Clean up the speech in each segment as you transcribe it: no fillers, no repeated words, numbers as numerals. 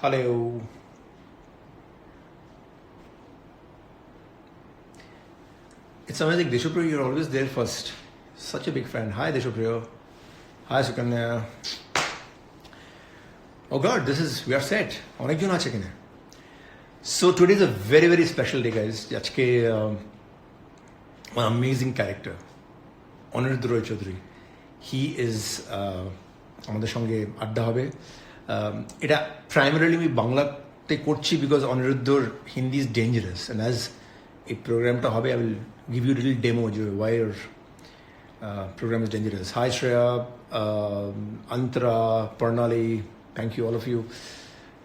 Hello. It's amazing, Deshopriya, you're always there first. Such a big fan. Hi, Deshopriya. Hi, Sukanya. Oh God, we are set. অনেকজন আছে এখানে. So today is a very, very special day, guys. আজকে an amazing character. Aniruddha Roy Chowdhury. He is আমাদের সঙ্গে আড্ডা হবে. এটা primarily আমি বাংলাতে করছি because অনিরুদ্ধর Hindi is dangerous, and as এই প্রোগ্রামটা হবে I will give you a little demo why your program is dangerous. Hi Shreya, Antara, Parnali, thank you all of you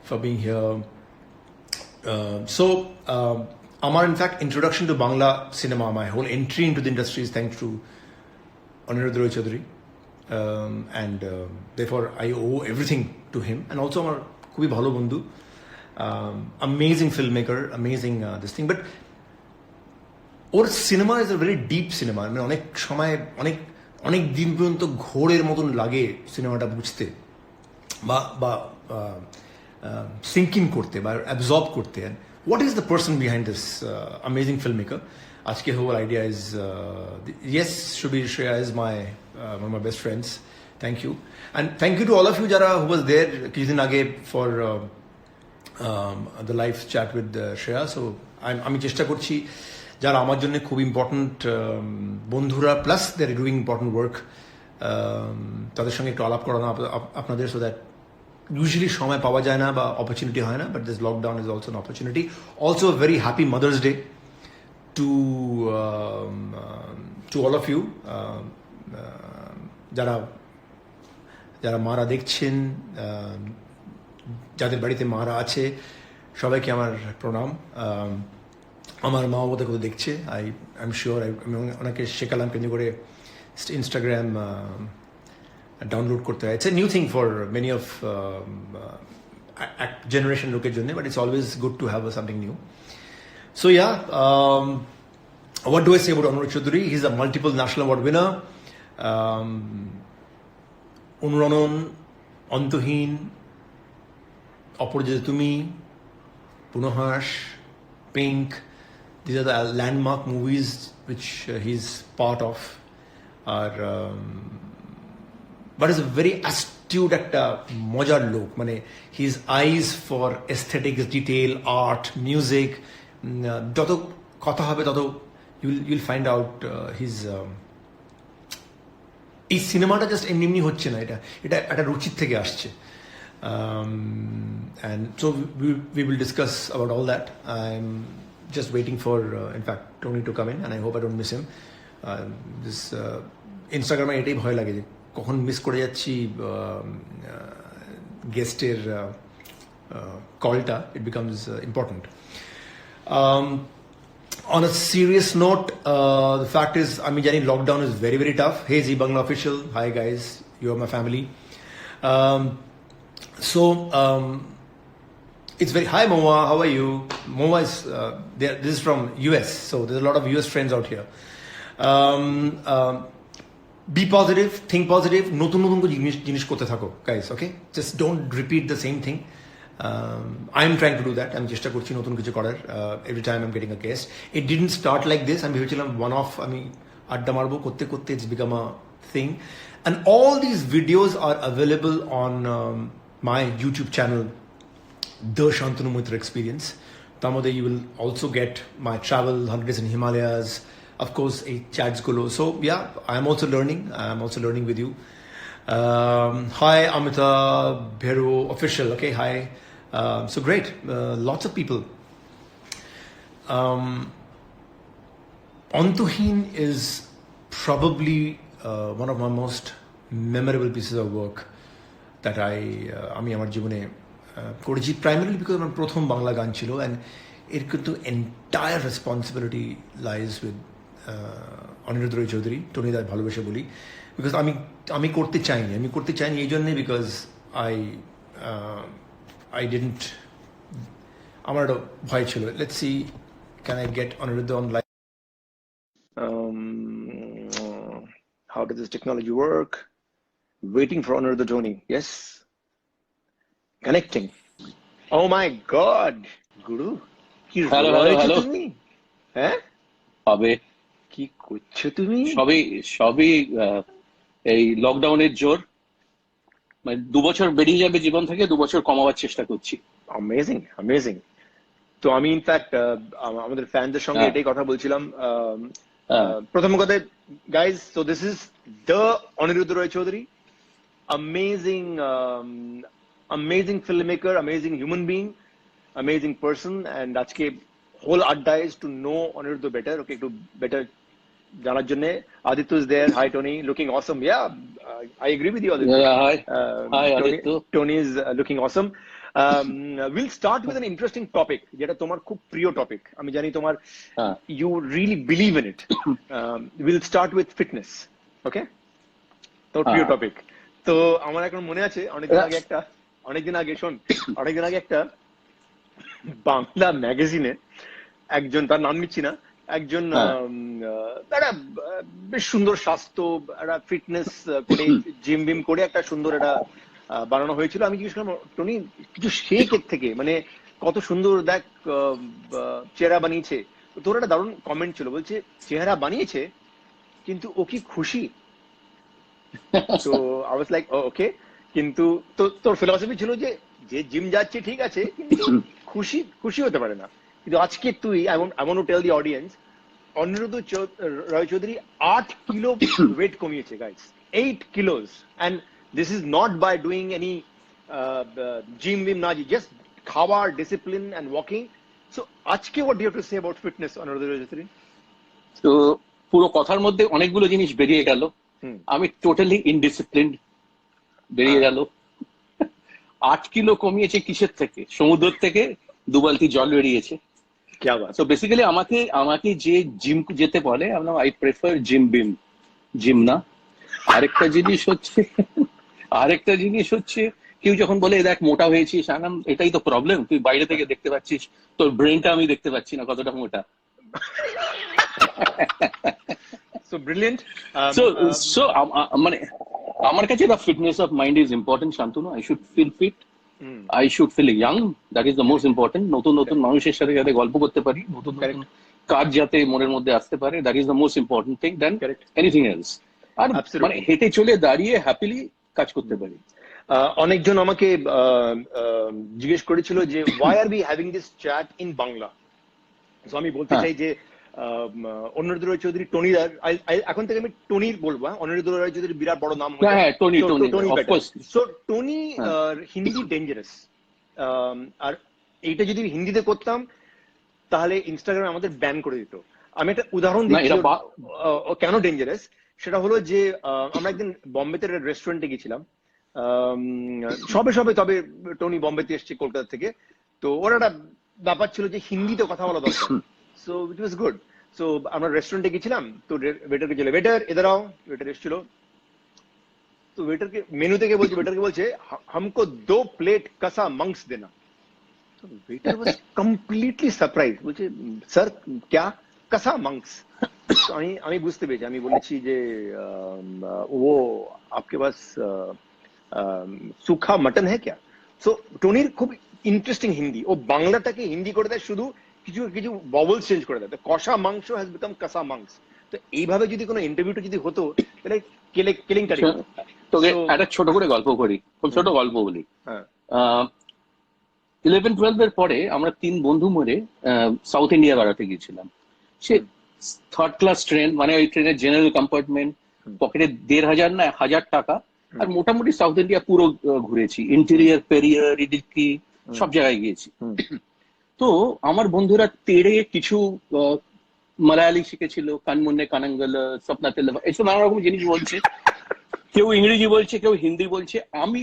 for being here. Our in fact introduction to Bangla cinema, my whole entry into the industry is thanks to Aniruddha Roy Chaudhary, and therefore I owe everything to him, and also আমার খুবই ভালো বন্ধু, amazing filmmaker, amazing this thing, but or cinema is a very deep cinema. মানে অনেক সময় অনেক দিন পর্যন্ত ঘোরের মতন লাগে সিনেমাটা বুঝতে বা সিঙ্ক ইন করতে বা অ্যাবজর্ব করতে। What is the person behind this amazing film maker? আজকে whole idea is yes, Shubir Shreya is my one of my best friends. Thank you, and thank you to all of you যারা who was there কিছুদিন আগে for the live chat with Shreya. So আমি চেষ্টা করছি যারা আমার জন্য খুব ইম্পর্টেন্ট বন্ধুরা, plus they are doing important work, তাদের সঙ্গে একটু আলাপ করানো আপনাদের, সো দ্যাট ইউজুয়ালি সময় পাওয়া যায় না বা অপরচুনিটি হয় না, but this lockdown is also an opportunity. Also very happy mother's day to all of you, যারা মারা দেখছেন, যাদের বাড়িতে মারা আছে, সবাইকে আমার প্রণাম। আমার মা বাবা কোথাও দেখছে, আই এম শিওর। আমি ওনাকে শেখালাম কেন্দ্র করে ইনস্টাগ্রাম ডাউনলোড করতে হয়। It's a new thing for many of generation লোকের জন্য, but it's always good to have something new. So yeah, what do I say about Aniruddha Chaudhary? He's a multiple national award winner. অনুরণন, অন্তহীন, অপরাজিতা তুমি, পুনহাস, Pink. These are the landmark movies which he's part of. But he's a very astute একটা মজার লোক, মানে his eyes for aesthetics, detail, art, music, যত কথা হবে তত you'll find out his এই সিনেমাটা জাস্ট এমনি হচ্ছে না, এটা একটা রুচির থেকে আসছে। And so we will discuss about all that. I'm just waiting for in fact Tony to come in, and I hope I don't miss him. This Instagram এটাই ভয় লাগে যে কখন মিস করে যাচ্ছি গেস্টের কলটা, it becomes important. On a serious note, the fact is আমি জানি lockdown is very, very tough. Hey Zee Bangla official, hi guys, you are my family. So it's very, hi Moa, how are you? Moa is there. This is from US, so there's a lot of US friends out here. Be positive, think positive, নতুন জিনিস করতে থাকো guys, okay? Just don't repeat the same thing. I'm trying to do that. আমি চেষ্টা করছি নতুন কিছু করার, every time I'm getting a guest. It didn't start like this. আমি ভেবেছিলাম one off, আমি আড্ডা মারবো, করতে করতে it's become a thing. And all these videos are available on my YouTube channel, The Shantanu Mitra Experience. Tamode, you will also get my travel, holidays in Himalayas, of course, a chats gulo. So yeah, I'm also learning with you. Hi Amita Bhero official, okay, hi. So great, lots of people. Antuhin is probably one of my most memorable pieces of work that আমি আমার জীবনে করেছি, primarily because আমার প্রথম বাংলা গান ছিল, and এর কিন্তু entire responsibility lies with Aniruddha Roy Chowdhury, টনিদার ভালোবেসে বলি, বিকজ আমি করতে চাইনি এই জন্যে, বিকজ আই ডিডন্ট, আমার একটা ভয় ছিল। Let's see, can I get Aniruddha on live? How does this technology work? Waiting for Aniruddha Tony. Yes. Connecting. O my god, গুরু কি হ্যালো হ্যালো রয়েছে হ্যালো। তুমি? হ্যাঁ, হবে। কি করছো তুমি? সবই সবই এই লকডাউনের জোর। মানে 2 বছর বেরিয়ে যাবে জীবন থেকে, 2 বছর কমাবার চেষ্টা করছি। Amazing, amazing. তো আমি ইনফ্যাক্ট আমাদের ফ্যানদের সঙ্গে হ্যাঁ, এটাই কথা বলছিলাম। হ্যাঁ, প্রথম কথা, guys, so this is the Aniruddha Roy Chowdhury, amazing, amazing filmmaker, amazing human being, amazing person. And আজকে whole আড্ডা is to know Aniruddha better, okay, একটু better জানার জন্য। Aditya is there. Hi Tony, looking awesome. Yeah, I agree with you, Aditya. High high Tony, Aditya. Tony is looking awesome. We'll start with an interesting topic, যেটা তোমার খুব প্রিয় topic, আমি জানি তোমার, হ্যাঁ, you really believe in it. We'll start with fitness, okay? তোর প্রিয় হ্যাঁ, টপিক। তো আমার এখন মনে আছে অনেকদিন আগে একটা বাংলা ম্যাগাজিনে একজন, তার নাম নিচ্ছি না, একজন হ্যাঁ, একটা বেশ সুন্দর স্বাস্থ্য, একটা ফিটনেস করে, জিম বিম করে একটা সুন্দর একটা বানানো হয়েছিল। আমি জিজ্ঞেস করলাম, টনি কিছু শেখ এর থেকে, মানে কত সুন্দর দেখ চেহারা বানিয়েছে। তো তোর একটা দারুণ কমেন্ট ছিল, বলছে চেহারা বানিয়েছে কিন্তু ও কি খুশি? তো আই ওয়াজ লাইক ওকে, কিন্তু তোর ফিলসফি ছিল যে যে জিম যাচ্ছে ঠিক আছে, কিন্তু খুশি খুশি হতে পারে না। কিন্তু আজকে তুই, I want to tell the audience, Aniruddha Roy Chowdhury 8 kilo weight কমিয়েছে, guys, 8 kilos. And this is not by doing any gym উইম, না, জাস্ট খাওয়ার ডিসিপ্লিন অ্যান্ড ওয়াকিং। সো আজকে what do you have to say about fitness, Aniruddha Roy Chowdhury? তো পুরো কথার মধ্যে অনেকগুলো জিনিস বেরিয়ে গেল। হুম, আমি টোটালি ইনডিসিপ্লিনড বেরিয়ে হ্যাঁ, গেল। 8 কিলো কমিয়েছে কিসের থেকে? সমুদ্র থেকে 2 বালতি জল বেরিয়েছে। क्या बात তো है। বেসিক্যালি আমাকে আমাকে যে জিম যেতে বলে, I prefer gym beam, gym না। আরেকটা জিনিস হচ্ছে আরেকটা জিনিস হচ্ছে কেউ যখন বলে "এ দেখ মোটা হয়েছিস", আনাম এটাই তো প্রবলেম, তুই বাইরে থেকে দেখতে পাচ্ছিস, তোর ব্রেনটা আমি দেখতে পাচ্ছি না কতটা মোটা। So brilliant. সো সো মানে আমার কাছে the fitness of mind is important, Shantanu. I should feel fit, I should feel young, that is the most important. নতুন নতুন correct, মানুষের সাথে যাতে গল্প করতে পারি, নতুন নতুন correct, কাজ যাতে মনের মধ্যে আসতে পারে, that is the most important thing then correct. Anything else. আর মানে Absolutely. হেঁটে চলে দাঁড়িয়ে হ্যাপিলি কাজ করতে পারি। অনেকজন আমাকে জিজ্ঞেস করেছিল যে why are we having this chat in Bangla? তো আমি বলতে হ্যাঁ, চাই যে অনিরুদ্ধ রয় চৌধুরী, টনিদার, এখন থেকে আমি টনির বলবো, হ্যাঁ? অনিরুদ্ধ রয় চৌধুরীর বিরাট বড় নাম হয়ে হ্যাঁ, যায়। হ্যাঁ, টনি তো Tony Tony better. Of course. So Tony হ্যাঁ, হিন্দি ডেঞ্জারাস। আর এইটা যদি হিন্দিতে করতাম তাহলে ইনস্টাগ্রামে আমাদের ব্যান করে দিত। আমি একটা উদাহরণ না দিচ্ছি এটা ও কেন ডেঞ্জারাস। সেটা হলো যে আমরা একদিন বম্বেতে একটা রেস্টুরেন্টে গেছিলাম, আম, সবে সবে, তবে টনি বম্বেতে এসছে কলকাতা থেকে। তো ওর একটা ব্যাপার ছিল যে হিন্দিতে কথা বলা দরকার। So it was good. So আমরা রেস্টুরেন্টে গেছিলাম, তো ওয়েটারকে ছিল, ওয়েটার এদের আও, ওয়েটার এসেছিল। তো ওয়েটারকে মেনু থেকে বলছে, ওয়েটারকে বলছে হামকো 2 প্লেট কষা মাংস দেনা। तो वेटर वाज कम्प्लिटली सरप्राइज, বলছে স্যার क्या कसा मांस। তো আমি বুঝতে পেরেছি, আমি বলেছি যে वो आपके पास सूखा मटन है क्या। সো টনির খুব ইন্টারেস্টিং হিন্দি, ও বাংলাটাকে হিন্দি করে দেয়, শুধু কিছু কিছু ববলস চেঞ্জ করে দেয়। কষা মাংস হ্যাজ বিকাম কষা মাংস। তো এইভাবে যদি কোনো ইন্টারভিউটা যদি হতো তাহলে কেলেঙ্কারি হতো। তোকে সো একটা ছোট করে গল্প করি, খুব ছোট গল্প বলি। হ্যাঁ, 11-12 এর পরে আমরা 3 বন্ধু মিলে সাউথ ইন্ডিয়া বেড়াতে গিয়েছিলাম। সে হুম, থার্ড ক্লাস ট্রেন, মানে ওই ট্রেনের জেনারেল কম্পার্টমেন্ট, হুম, পকেটে 1,500 না 1,000 টাকা। আর হুম, মোটামুটি সাউথ ইন্ডিয়া পুরো ঘুরেছি, ইন্টেরিয়ার, পেরিয়ার, ইডিক্কি, হুম, সব জায়গায় গিয়েছি। হুম, তো আমার বন্ধুরা তেড়ে কিছু আহ, মালায়ালি শিখেছিল, কানমুন্নে কানাঙ্গল, স্বপ্না তেল, এসব নানা রকম জিনিস বলছে। কেউ ইংরেজি বলছে, কেউ হিন্দি বলছে। আমি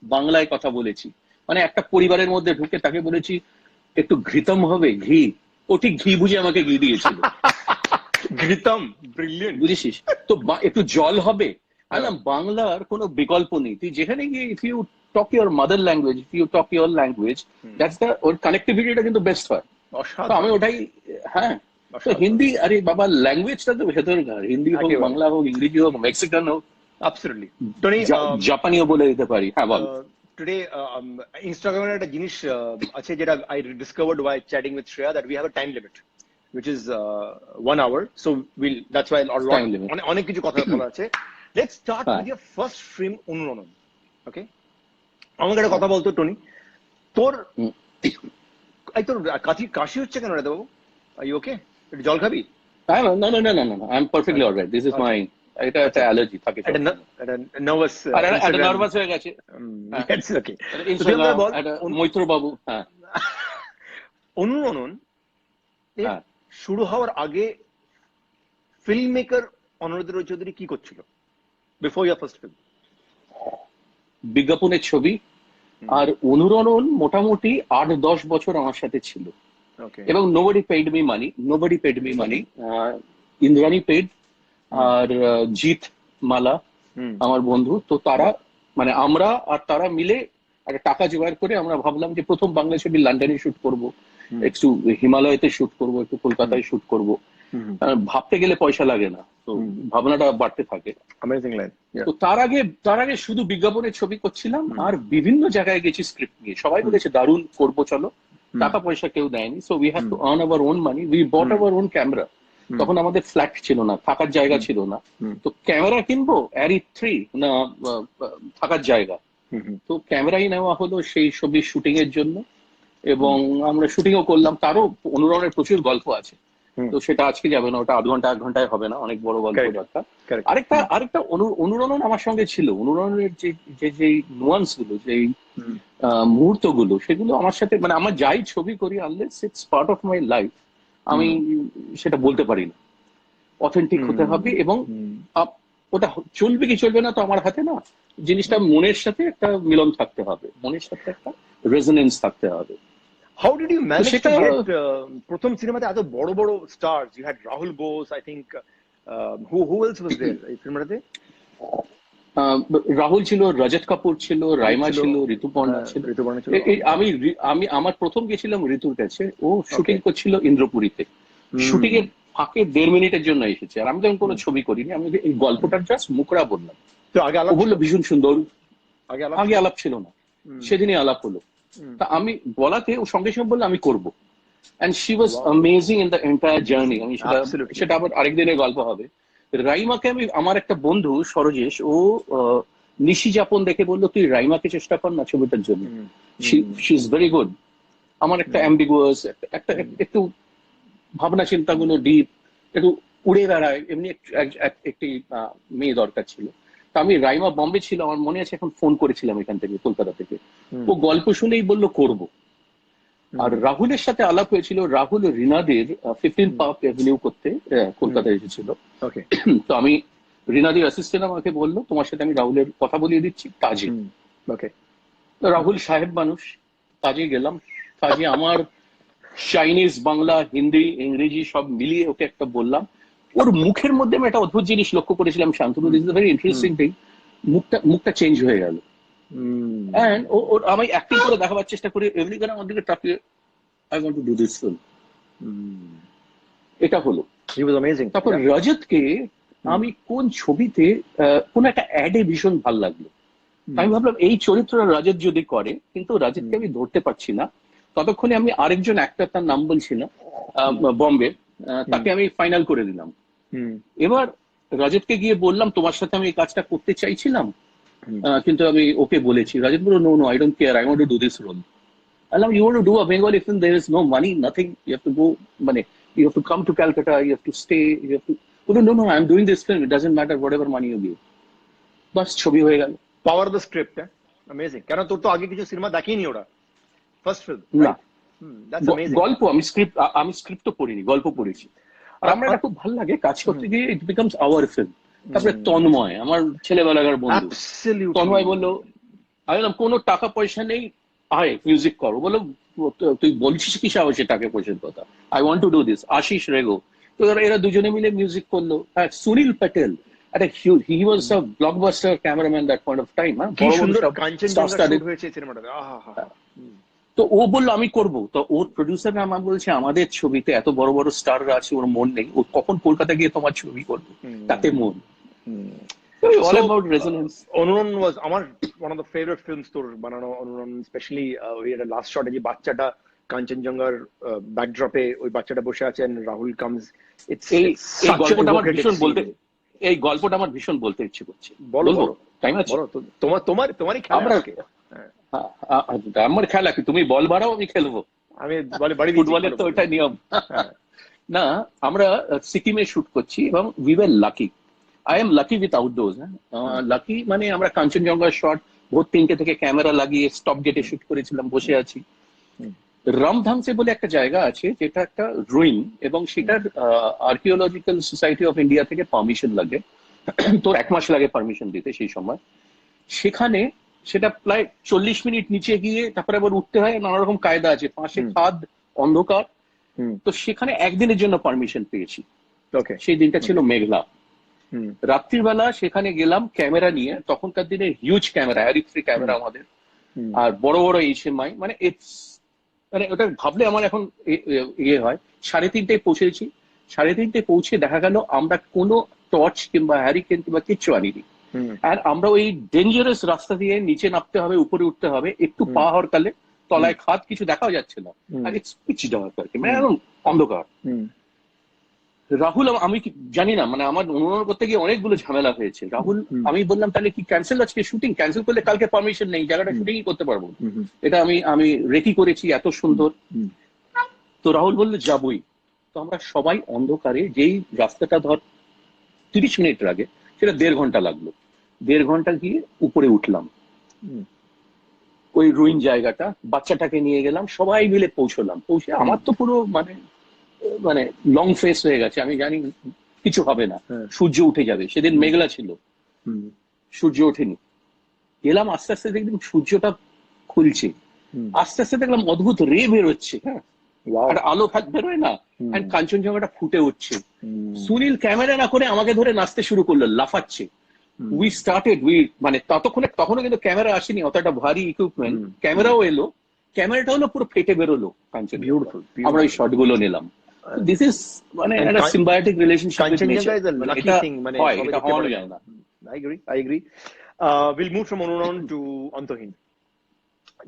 বাংলায় কথা বলেছি। মানে একটা পরিবারের মধ্যে ঢুকে তাকে বলেছি একটু ঘৃতম হবে, ঘি। ও ঠিক ঘি বুঝে আমাকে ঘি দিয়েছিল, ঘৃতম, ব্রিলিয়েন্ট। বুঝেছিস তো। একটু জল হবে। না, বাংলার কোনো বিকল্প নেই। তুই যেখানে গিয়ে if you talk your mother language, if you talk your language, that's the, ওর কানেক্টিভিটিটা কিন্তু বেস্ট হয়। তো আমি অসাধারণ, ওটাই, হ্যাঁ। তো অসাধারণ, হিন্দি, আরে বাবা, ল্যাঙ্গুয়েজটা তো ভেতরকার। হিন্দি হোক, একেবারে, বাংলা হোক, ইংরেজি হোক, মেক্সিকান হোক, অ্যাবসলিউটলি। টনি, জাপানিও বলে দিতে পারি। হ্যাঁ বল। today Instagram একটা জিনিস আছে যেটা I discovered while chatting with Shreya, that we have a time limit which is 1 hour, so that's why Time limit. অনেক কিছু কথা বলা আছে. Let's start হ্যাঁ। with your first film অনুরণন. Okay, আমাকে একটা কথা বলতো টনি, তোর এই তোর কাশি হচ্ছে কেন রে বাবু? Are you okay? একটু জল খাবি? No. I'm perfectly alright. This is my এটা একটা অ্যালার্জি থাকে। একটা নার্ভাস আর একটা নার্ভাস হয়ে গেছে। That's okay. ইনস্টাগ্রাম একটা মৈত্র বাবু। হ্যাঁ। অনুরণন হ্যাঁ। শুরু হওয়ার আগে ফিল্ম মেকার অনুরোধ রয় চৌধুরী কি করছিল বিফোর ইয়ার ফার্স্ট ফিল্ম? বিজ্ঞাপনের ছবি আর অনুরণন মোটামুটি 8-10 বছর আমার সাথে ছিল। Okay. এবং nobody paid me money. Indrani paid আর জিৎ মালা আমার বন্ধু, তো তারা মানে আমরা আর তারা মিলে একটা টাকা জোগাড় করে আমরা ভাবলাম যে প্রথম বাংলা ছবি লন্ডনে শুট করব, একটু হিমালয়তে শুট করব, একটু কলকাতায় শুট করব। ভাবতে গেলে পয়সা লাগে না, তো ভাবনাটা বাড়তে থাকে। Amazing line. Yeah. তো তার আগে শুধু বিজ্ঞাপনের ছবি করছিলাম আর বিভিন্ন জায়গায় গেছি স্ক্রিপ্ট নিয়ে। সবাই বলেছে দারুণ করবো চলো, টাকা পয়সা কেউ দেয়নি। So we have to earn our own money, we bot our own camera. তখন আমাদের ফ্ল্যাট ছিল না, থাকার জায়গা ছিল না, তো ক্যামেরা কিনবো অ্যারি 3 না থাকার জায়গা, তো ক্যামেরাই নেওয়া হলো সেই ছবির শুটিং এর জন্য। এবং আমরা শুটিংও করলাম। তারও অনুরণনের প্রচুর গল্প আছে, তো সেটা আজকে যাবে না, ওটা আধ ঘন্টা 1 ঘন্টায় হবে না, অনেক বড় গল্প দরকার। আরেকটা অনুরণন আমার সঙ্গে ছিল। অনুরণনের যে নুয়ান্স গুলো, যে মুহূর্ত গুলো, সেগুলো আমার সাথে মানে আমার যাই ছবি করি, unless it's part of my life, আমি সেটা বলতে পারি না। অথেন্টিক হতে হবে এবং ওটা চলবে কি চলবে না তো আমার হাতে না। জিনিসটা মনের সাথে একটা মিলন থাকতে হবে, মনের সাথে একটা রেজোনেন্স থাকতে হবে। How did you manage সেটা- to get প্রথম সিনেমাতে এত বড় বড় stars? You had Rahul Bose, I think. Who else was there এই সিনেমাতে? রাহুল ছিল, রজত কাপুর ছিল, রাইমা ছিল, ঋতুপর্ণা ছিল। ঋতুপর্ণা ছিল। আমি আমার প্রথম গেছিলাম ঋতুর কাছে, ও শুটিং করছিল ইন্দ্রপুরীতে। শুটিং এর ফাঁকে 1.5 মিনিটের জন্য এসেছে, আর আমি তখন কোনো ছবি করিনি। আমি এই গল্পটার জাস্ট মুখরা বললাম, তো আগে ও বললো ভীষণ সুন্দর। আগে আগে আলাপ ছিল না, সেদিনই আলাপ হলো। তা আমি বলাতে ও সঙ্গে সঙ্গে বললো আমি করবো। And she was amazing in the entire journey. আমি Absolutely. সেটা আবার আরেকদিনের গল্প হবে। রাইমাকে আমি, আমার একটা বন্ধু সরজেশ, ও নিশি যাপন দেখে বললো তুই রাইমাকে চেষ্টা কর না ছবিটার জন্য, শি ইজ ভেরি গুড। আমার একটা অ্যাম্বিগুয়াস, একটা একটু ভাবনা চিন্তাগুলো ডিপ, একটু উড়ে বেড়ায়, এমনি একটি মেয়ে দরকার ছিল। তা আমি, রাইমা বম্বে ছিল, আমার মনে আছে, এখন ফোন করেছিলাম এখান থেকে, কলকাতা থেকে। ও গল্প শুনেই বললো করবো। আর রাহুলের সাথে আলাপ হয়েছিল, রাহুল রিনাদের 15 পার্ক অ্যাভিনিউ করতে কলকাতায় এসেছিল। Okay. তো আমি, রিনাদির অ্যাসিস্ট্যান্ট আমাকে বললো তোমার সাথে আমি রাহুলের কথা বলিয়ে দিচ্ছি কাজে। Okay. তো রাহুল সাহেব মানুষ, কাজে গেলাম। কাজে আমার চাইনিজ, বাংলা, হিন্দি, ইংরেজি সব মিলিয়ে ওকে একটা বললাম। ওর মুখের মধ্যে আমি একটা অদ্ভুত জিনিস লক্ষ্য করেছিলাম, Shantanu, this is very interesting thing. মুখটা চেঞ্জ হয়ে গেল। And আমি অ্যাক্টিং করে দেখাবার চেষ্টা করি, এমনি করে আমার দিকে তাকিয়ে I want to do this film. এটা হলো। He was amazing. তারপর রজতকে আমি কোন ছবিতে, কোন একটা অ্যাডে ভীষণ ভাল লাগলো। আমি ভাবলাম এই চরিত্রটা রজত যদি করে, কিন্তু রজতকে আমি ধরতে পারছি না। ততক্ষণে আমি আরেকজন অ্যাক্টর, তার নাম বলছি না, বম্বে, তাকে আমি ফাইনাল করে দিলাম। এবার রজতকে গিয়ে বললাম তোমার সাথে আমি এই কাজটা করতে চাইছিলাম, কিন্তু আমি ওকে বলেছি। রজত বলল no, I don't care, I want to do this role. বললাম you want to do a Bengali film, there is no money, nothing, you have to go, মানে you have to come to Calcutta, you have to stay, you have to. বললো no, I am doing this film, it doesn't matter whatever money you give. বাস, ছবি হয়ে গেল। Power of the script, amazing. কারণ তোর তো আগে কিছু সিনেমা দেখিনি ওরা, ফার্স্ট ফিল্ম না, দ্যাটস অ্যামেজিং। গল্প, আমি স্ক্রিপ্ট তো পড়িনি, গল্প পড়েছি। আর আমার এটা খুব ভালো লাগে, কাজ করতে গিয়ে ইট বিকামস আওয়ার ফিল্ম। তারপরে তন্ময়, আমার ছেলেবেলাকার বন্ধু, তন্ময় বললো, আমি বললাম কোনো টাকা পয়সা নেই, আয় মিউজিক করো। বলো তুই বলছিস কি সাহসে টাকা পয়সার কথা, I want to do this. Ashish Rego, তো এরা দুজনে মিলে মিউজিক করলো। হ্যাঁ, সুনীল প্যাটেল, একটা he was a blockbuster cameraman that point of time. কি সুন্দর কাঞ্চনজঙ্ঘা শুট হয়েছে সিনেমাটাতে, আহা। তো ও বললো আমি করবো। তো ওর প্রডিউসার আমার বলছে আমাদের ছবিতে এত বড় বড় স্টাররা আছে, ওর মন নেই, ও কখন কলকাতা গিয়ে তোমার ছবি করবে, তাতে মন। All So, about resonance. অনুরণ was আমার one of the favorite films তোর বানানো অনুরণ, স্পেশালি ওই একটা লাস্ট শটে যে বাচ্চাটা কাঞ্চনজঙ্ঘার ব্যাকড্রপে ওই বাচ্চাটা বসে আছে and রাহুল কামস, ইটস এই এই such an গল্পটা আমার evocative ভীষণ বলতে scene. এই গল্পটা আমার ভীষণ বলতে ইচ্ছে করছে। বলো বলবো? বলো টাইম আছে? বলো তোমারই খেলা আমরা আজকে। হ্যাঁ, আমার খেলা কি, তুমি বল বাড়াও আমি খেলবো। আমি বাড়ি দিচ্ছি, ফুটবলের তো ওটা নিয়ম। হ্যাঁ। না, আমরা সিকিমে শুট করছি এবং we were lucky. I am lucky with outdoors. Lucky মানে আমরা কাঞ্চনজঙ্ঘার শট ভোর 3টে থেকে ক্যামেরা লাগিয়ে স্টপ গেটে শুট করেছিলাম, বসে আছি। রামধামসে বলে একটা জায়গা আছে যেটা একটা রুইন, এবং সেটার আর্কিওলজিক্যাল সোসাইটি অফ ইন্ডিয়া থেকে পারমিশন লাগে। তোর 1 মাস লাগে পারমিশন দিতে সেই সময়। সেখানে সেটা প্রায় 40 মিনিট নিচে গিয়ে তারপরে আবার উঠতে হয়, নানা রকম কায়দা আছে, পাশে খাদ, অন্ধকার। তো সেখানে একদিনের জন্য পারমিশন পেয়েছি। ওকে। সেই দিনটা ছিল মেঘলা। রাত্রিবেলা সেখানে গেলাম ক্যামেরা নিয়ে, তখনকার দিনে হিউজ ক্যামেরা, হ্যারি-3 ক্যামেরা আমাদের, আর বড় বড় HMI, মানে মানে ওটা ভাবলে আমার এখন ইয়ে হয়। 3:30টায় পৌঁছেছি। 3:30টায় পৌঁছে দেখা গেল আমরা কোনো টর্চ কিংবা হ্যারিকেন কিংবা কিচ্ছু আনিনি। আর আমরা ওই ডেঞ্জারাস রাস্তা দিয়ে নিচে নামতে হবে, উপরে উঠতে হবে, একটু পা হরকালে তলায় খাদ, কিছু দেখাও যাচ্ছে না, আর ইটস পিচ ডার্ক আর কি, মানে একদম অন্ধকার। রাহুল, আমি জানি না, মানে আমার অনুমান করতে গিয়ে অনেকগুলো ঝামেলা হয়েছে। রাহুল, আমি বললাম তাহলে কি ক্যান্সেল, আজকে শুটিং ক্যান্সেল করলে কালকে পারমিশন নেই, জায়গাটা শুটিংই করতে পারবো। এটা আমি রেকি করেছি এত সুন্দর। তো রাহুল বললো যাবই। তো আমরা সবাই অন্ধকারে, যেই রাস্তাটা ধর 30 মিনিট লাগে, সেটা 1.5 ঘন্টা লাগলো। 1.5 ঘন্টা গিয়ে উপরে উঠলাম, ওই রুইন জায়গাটা, বাচ্চাটাকে নিয়ে গেলাম, সবাই মিলে পৌঁছে আমার তো পুরো মানে লং ফেস হয়ে গেছে, আমি জানি কিছু হবে না, সূর্য উঠে যাবে। সেদিন মেঘলা ছিল, সূর্য ওঠেনি। গেলাম, আস্তে আস্তে দেখলাম সূর্যটা খুলছে, আস্তে আস্তে দেখলাম অদ্ভুত রে বেরোচ্ছে, হ্যাঁ, আর আলো বেরোয় না, আর কাঞ্চনজঙ্ঘাটা ফুটে উঠছে। সুনীল ক্যামেরা না করে আমাকে ধরে নাচতে শুরু করলো, লাফাচ্ছে। মানে তখনও কিন্তু ক্যামেরা আসেনি, অতটা ভারী ইকুইপমেন্ট। ক্যামেরাও এলো, ক্যামেরাটা হলো পুরো ফেটে বেরোলো কাঞ্চন। আমরা ওই শট গুলো নিলাম। দিস ইজ মানে একটা সিম্বায়োটিক রিলেশনশিপ উইথ নেচার। এটা হওয়ানো যায় না। I agree. We'll move from অনুরণ to অন্তহীন।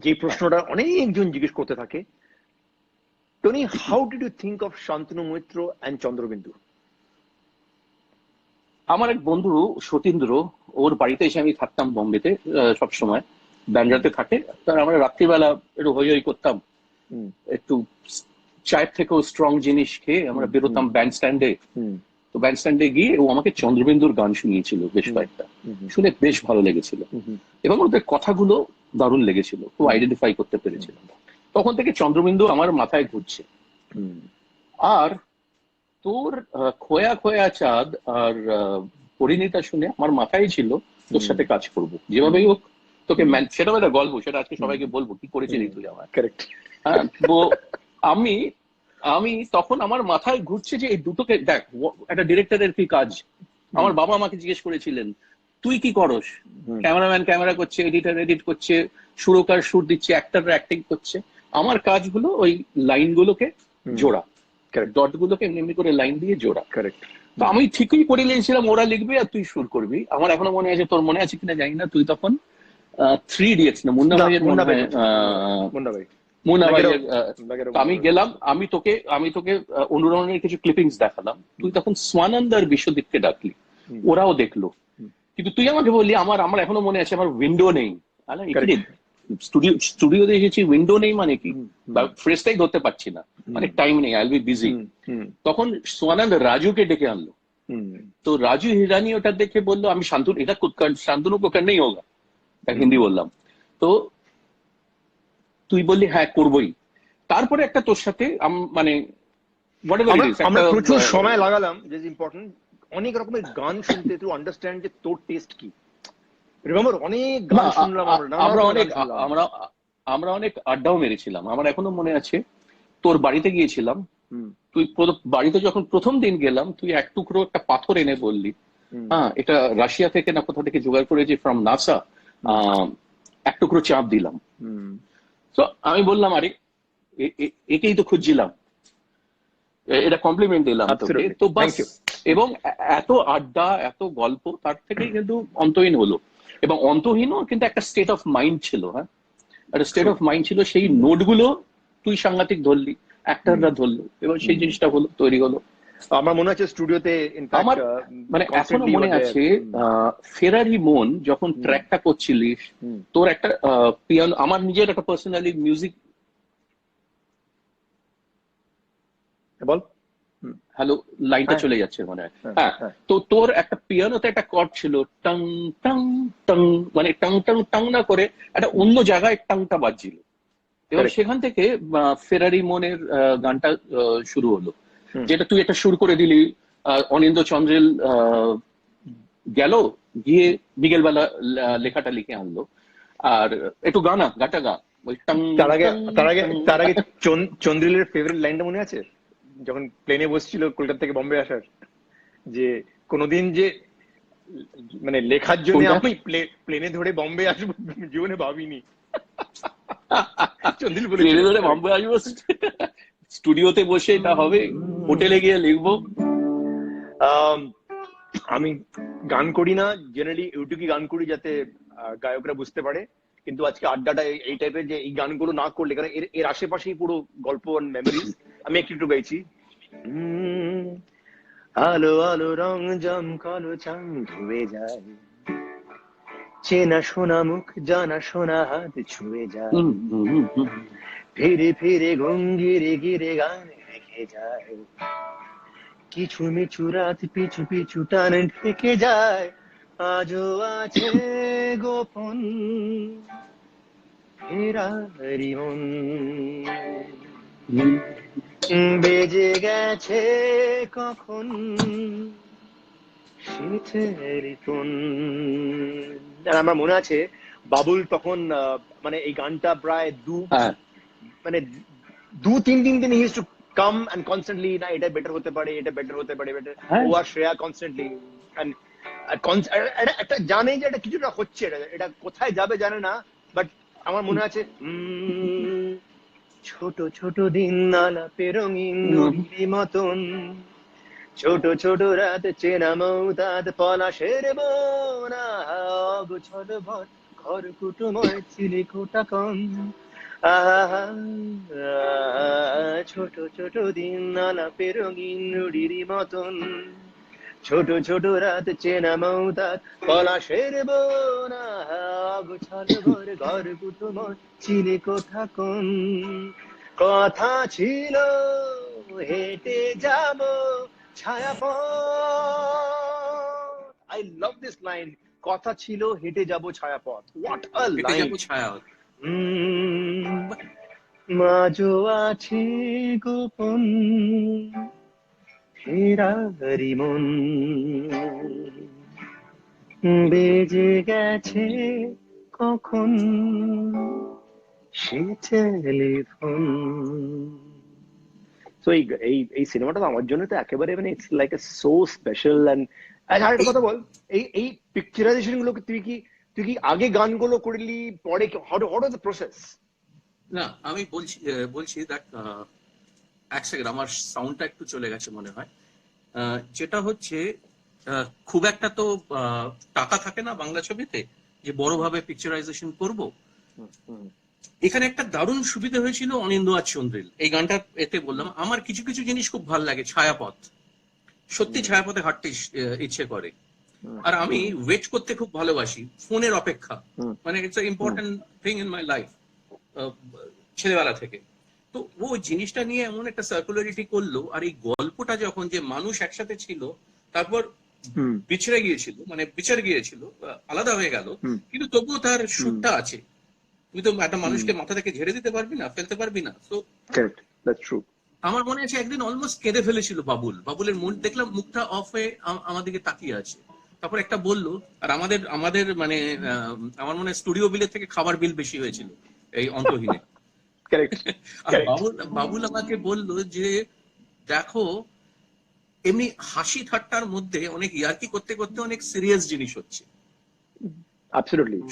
যে প্রশ্নটা অনেকজন জিজ্ঞেস করতে থাকে, Tony, how did you think of Shantanu Moitra and Chandrabindoo? আমার এক বন্ধু সতীন্দ্র, ওর বাড়িতে এসে আমি থাকতাম বোম্বেতে সবসময়, ব্যান্ড্রাতে থাকে। তার আমরা রাত্রিবেলা একটু হই হই করতাম, একটু চায়ের থেকেও স্ট্রং জিনিস খেয়ে আমরা বেরোতাম ব্যান্ড স্ট্যান্ডে। তো ব্যান্ড স্ট্যান্ডে গিয়ে ও আমাকে চন্দ্রবিন্দুর গান শুনিয়েছিল বেশ কয়েকটা, শুনে বেশ ভালো লেগেছিল, এবং ওদের কথাগুলো দারুণ লেগেছিল, খুব আইডেন্টিফাই করতে পেরেছিলাম। তখন থেকে চন্দ্রবিন্দু আমার মাথায় ঘুরছে। আর তোর খোয়া খোয়া চাঁদ আর পরিণীতা শুনে আমার মাথায় ছিল তোর সাথে কাজ করব, যেভাবেই হোক তোকে। সেটা একটা গল্প, সেটা আজকে সবাইকে বলবো কি করেছিলি তুই আমার। কারেক্ট। হ্যাঁ, তো আমি তখন আমার মাথায় ঘুরছে যে এই দুটোকে দেখ, একটা ডিরেক্টরের কি কাজ। আমার বাবা আমাকে জিজ্ঞেস করেছিলেন তুই কি করস? ক্যামেরাম্যান ক্যামেরা করছে, এডিটর এডিট করছে, সুরকার সুর দিচ্ছে, অ্যাক্টররা অ্যাক্টিং করছে। আমার কাজগুলো ওই লাইনগুলোকে জোড়া, ডট গুলোকে এমনি করে লাইন দিয়ে জোড়া। কারেক্ট। তো আমি ঠিকই করে নিয়েছিলাম, ওরা লিখবে আর তুই সুর করবি। আমার এখনো মনে আছে, তোর মনে আছে কিনা জানি না, তুই তখন 3 ইডিয়টস না মুন্না ভাইয়ের আমি গেলাম, আমি তোকে অনুরণনের কিছু ক্লিপিংস দেখালাম, তুই তখন স্বানন্দ আর বিশ্বদীপকে ডাকলি, ওরাও দেখলো। কিন্তু তুই আমাকে বললি আমার এখনো মনে আছে আমার উইন্ডো নেই। স্টুডিওতে এসেছি, উইন্ডো নেই মানে কি, ফ্রেশটাই ধরতে পারছি না, মানে টাইম নেই, আই উইল বি বিজি। তখন স্বানন্দ রাজুকে ডেকে আনলো। তো রাজু হিরানি ওটা দেখে বললো আমি শান্তনু, এটা শান্তনু কো করনা হি হোগা, হিন্দি বললাম। তো তুই বললি হ্যাঁ করবোই। তারপরে একটা তোর সাথে মানে আমরা প্রচুর সময় লাগালাম, যে ইম্পর্টেন্ট অনেক রকমের গান শুনতে, টু আন্ডারস্ট্যান্ড যে তোর টেস্ট কি। রিমেম্বার অনেক গান শুনলাম আমরা অনেক আড্ডাও মেরেছিলাম। আমার এখনো মনে আছে, তোর বাড়িতে গিয়েছিলাম, তুই বাড়িতে যখন প্রথম দিন গেলাম, তুই এক টুকরো একটা পাথর এনে বললি, হ্যাঁ এটা রাশিয়া থেকে না কোথা থেকে জোগাড় করেছি, ফ্রম নাসা, এক টুকরো চাপ দিলাম। তো আমি বললাম আরে একেই তো খুঁজছিলাম, এটা কমপ্লিমেন্ট দিলাম তোকে। তো বাস এবং এত আড্ডা, এত গল্প, তার থেকেই কিন্তু অন্তহীন হলো। এবং অন্তহীনও কিন্তু একটা স্টেট অফ মাইন্ড ছিল, হ্যাঁ, একটা স্টেট অফ মাইন্ড ছিল। সেই নোটগুলো তুই সাংঘাতিক ধরলি, অ্যাক্টররা ধরলো, এবং সেই জিনিসটা হলো, তৈরি হলো। আমার মনে আছে স্টুডিওতে আমার মানে এখনো মনে আছে ফেরারি মন যখন ট্র্যাকটা করছিলিস, তোর একটা পিয়ানো, আমার নিজের একটা পার্সোনালি মিউজিক, বল। হ্যালো, লাইনটা চলে যাচ্ছে মনে হয়। হ্যাঁ, তো তোর একটা পিয়ানোতে একটা কর্ড ছিল, টং টং টং, মানে টং টং টং না করে একটা অন্য জায়গায় টংটা বাজছিল। এবং সেখান থেকে ফেরারি মনের গানটা শুরু হলো, যেটা তুই একটা সুর করে দিলি। অনিন্দ্য চন্দ্রেল গেল, গিয়ে বিকেলবেলা লেখাটা লিখে আনলো, আর একটু গাটা গা ওই টং। তার আগে চন্দ্রিলের ফেভারিট লাইনটা মনে আছে, যখন প্লেনে বসছিল কলকাতা থেকে বম্বে আসার, যে কোনোদিন যে মানে লেখার জন্য আমি প্লেনে ধরে বম্বে আসবো জীবনে ভাবিনি। চন্দ্রিল বলে প্লেনে ধরে বম্বে আসবো, স্টুডিওতে বসে এটা হবে, হোটেলে গিয়ে লিখবো। আমি গান করি না, জেনারেলি ইউটিউবে গান করি যাতে গায়করা বুঝতে পারে, কিন্তু আজকে আড্ডাটা এই টাইপের, যে এই গানগুলো না করলে, কারণ এর আশেপাশেই পুরো গল্প আর মেমোরিজ। আমি একটু গাইছি। আলো আলো রং জমকালো চাঁদ ধুয়ে যায়, চেনা শোনা মুখ জানা শোনা হাত ছুঁয়ে যায়, ফিরে ফিরে ঘুঙ্গিরে গিরে গান রেখে যায়, কিছু মিছু রাত পিছু পিছু টান ঢেকে যায়, আজও আছে গোপন ফেরারি মন, বেজে গেছে কখন শীতের কোন। আমার মনে আছে বাবুল তখন মানে এই গানটা প্রায় মানে 2-3 দিন use to come and constantly, না এটা বেটার হতে পারে, এটা বেটার হতে পারে, ও আর শ্রেয়া কনস্ট্যান্টলি একটা জানে যে এটা কিছুটা হচ্ছে, এটা কোথায় যাবে জানে না, বাট আমার মনে আছে ছোট ছোট দিন আলাপে রঙিন নদীর মতন, ছোট ছোট রাত চেনা মৌতাদ পলাশের বোনা, অগোছল ভর ঘর কুটুময় ছিলি কোটা কম, ছোট ছোট দিন আলাপে রঙিন নুড়ির মতন, ছোট ছোট রাত চেনা মৌতাদ পলাশের বোনা, অগোছল ভর ঘর কুটুময় ছিলি কোঠা কম, কথা ছিল হেঁটে যাব ছায়াপথ। I love this line. কথা ছিল হেঁটে যাব ছায়াপথ। What a line. মাঝো আছে গোপন ফেরারি মন, বেজে গেছে কখন সে টেলিফোন। তো এই সিনেমাটা আমার জন্য তো একেবারে মানে it's like a so special. And আরেকটা কথা বল, এই পিকচারাইজেশন গুলোকে তুই কি আগে গানগুলো করলি, পরে হাউ ওয়াজ দ্য প্রসেস? না, আমি বলছি দেখ, এক সেকেন্ড, আমার সাউন্ডটা একটু চলে গেছে মনে হয়। যেটা হচ্ছে, খুব একটা তো টাকা থাকে না বাংলা ছবিতে যে বড়ভাবে পিকচারাইজেশন করব। এখানে একটা দারুণ সুবিধা হয়েছিল অনিন্দ্য আর চন্দ্রিল। এই গানটা এতে বললাম, আমার কিছু কিছু জিনিস খুব ভালো লাগে, ছায়াপথ, সত্যি ছায়াপথে হাঁটতে ইচ্ছে করে। আর আমি ওয়েট করতে খুব ভালোবাসি, ফোনের অপেক্ষা, মানে it's important thing in my life ছেলেবেলা থেকে। তো ও জিনিসটা নিয়ে এমন একটা সার্কুলারিটি করলো, আর এই গল্পটা যখন, যে মানুষ একসাথে ছিল, তারপর বিছড়ে গিয়েছিল, মানে বিচার গিয়েছিল, আলাদা হয়ে গেল, কিন্তু তবুও তার সুরটা আছে। তুমি তো একটা মানুষকে মাথা থেকে ঝেড়ে দিতে পারবি না, ফেলতে পারবি না। তো আমার মনে আছে একদিন অলমোস্ট কেঁদে ফেলেছিল বাবুলের মুখ দেখলাম, মুখটা অফ হয়ে আমার দিকে তাকিয়ে আছে। তারপর একটা বললো, আর আমাদের মানে আমার মনে হয় স্টুডিও বিলের থেকে খাবার বিল বেশি হয়েছিল এই অন্তহীনে। আর বাবুল আমাকে বললো যে দেখো, এমনি হাসি ঠাট্টার মধ্যে অনেক ইয়ার্কি করতে করতে অনেক সিরিয়াস জিনিস হচ্ছে,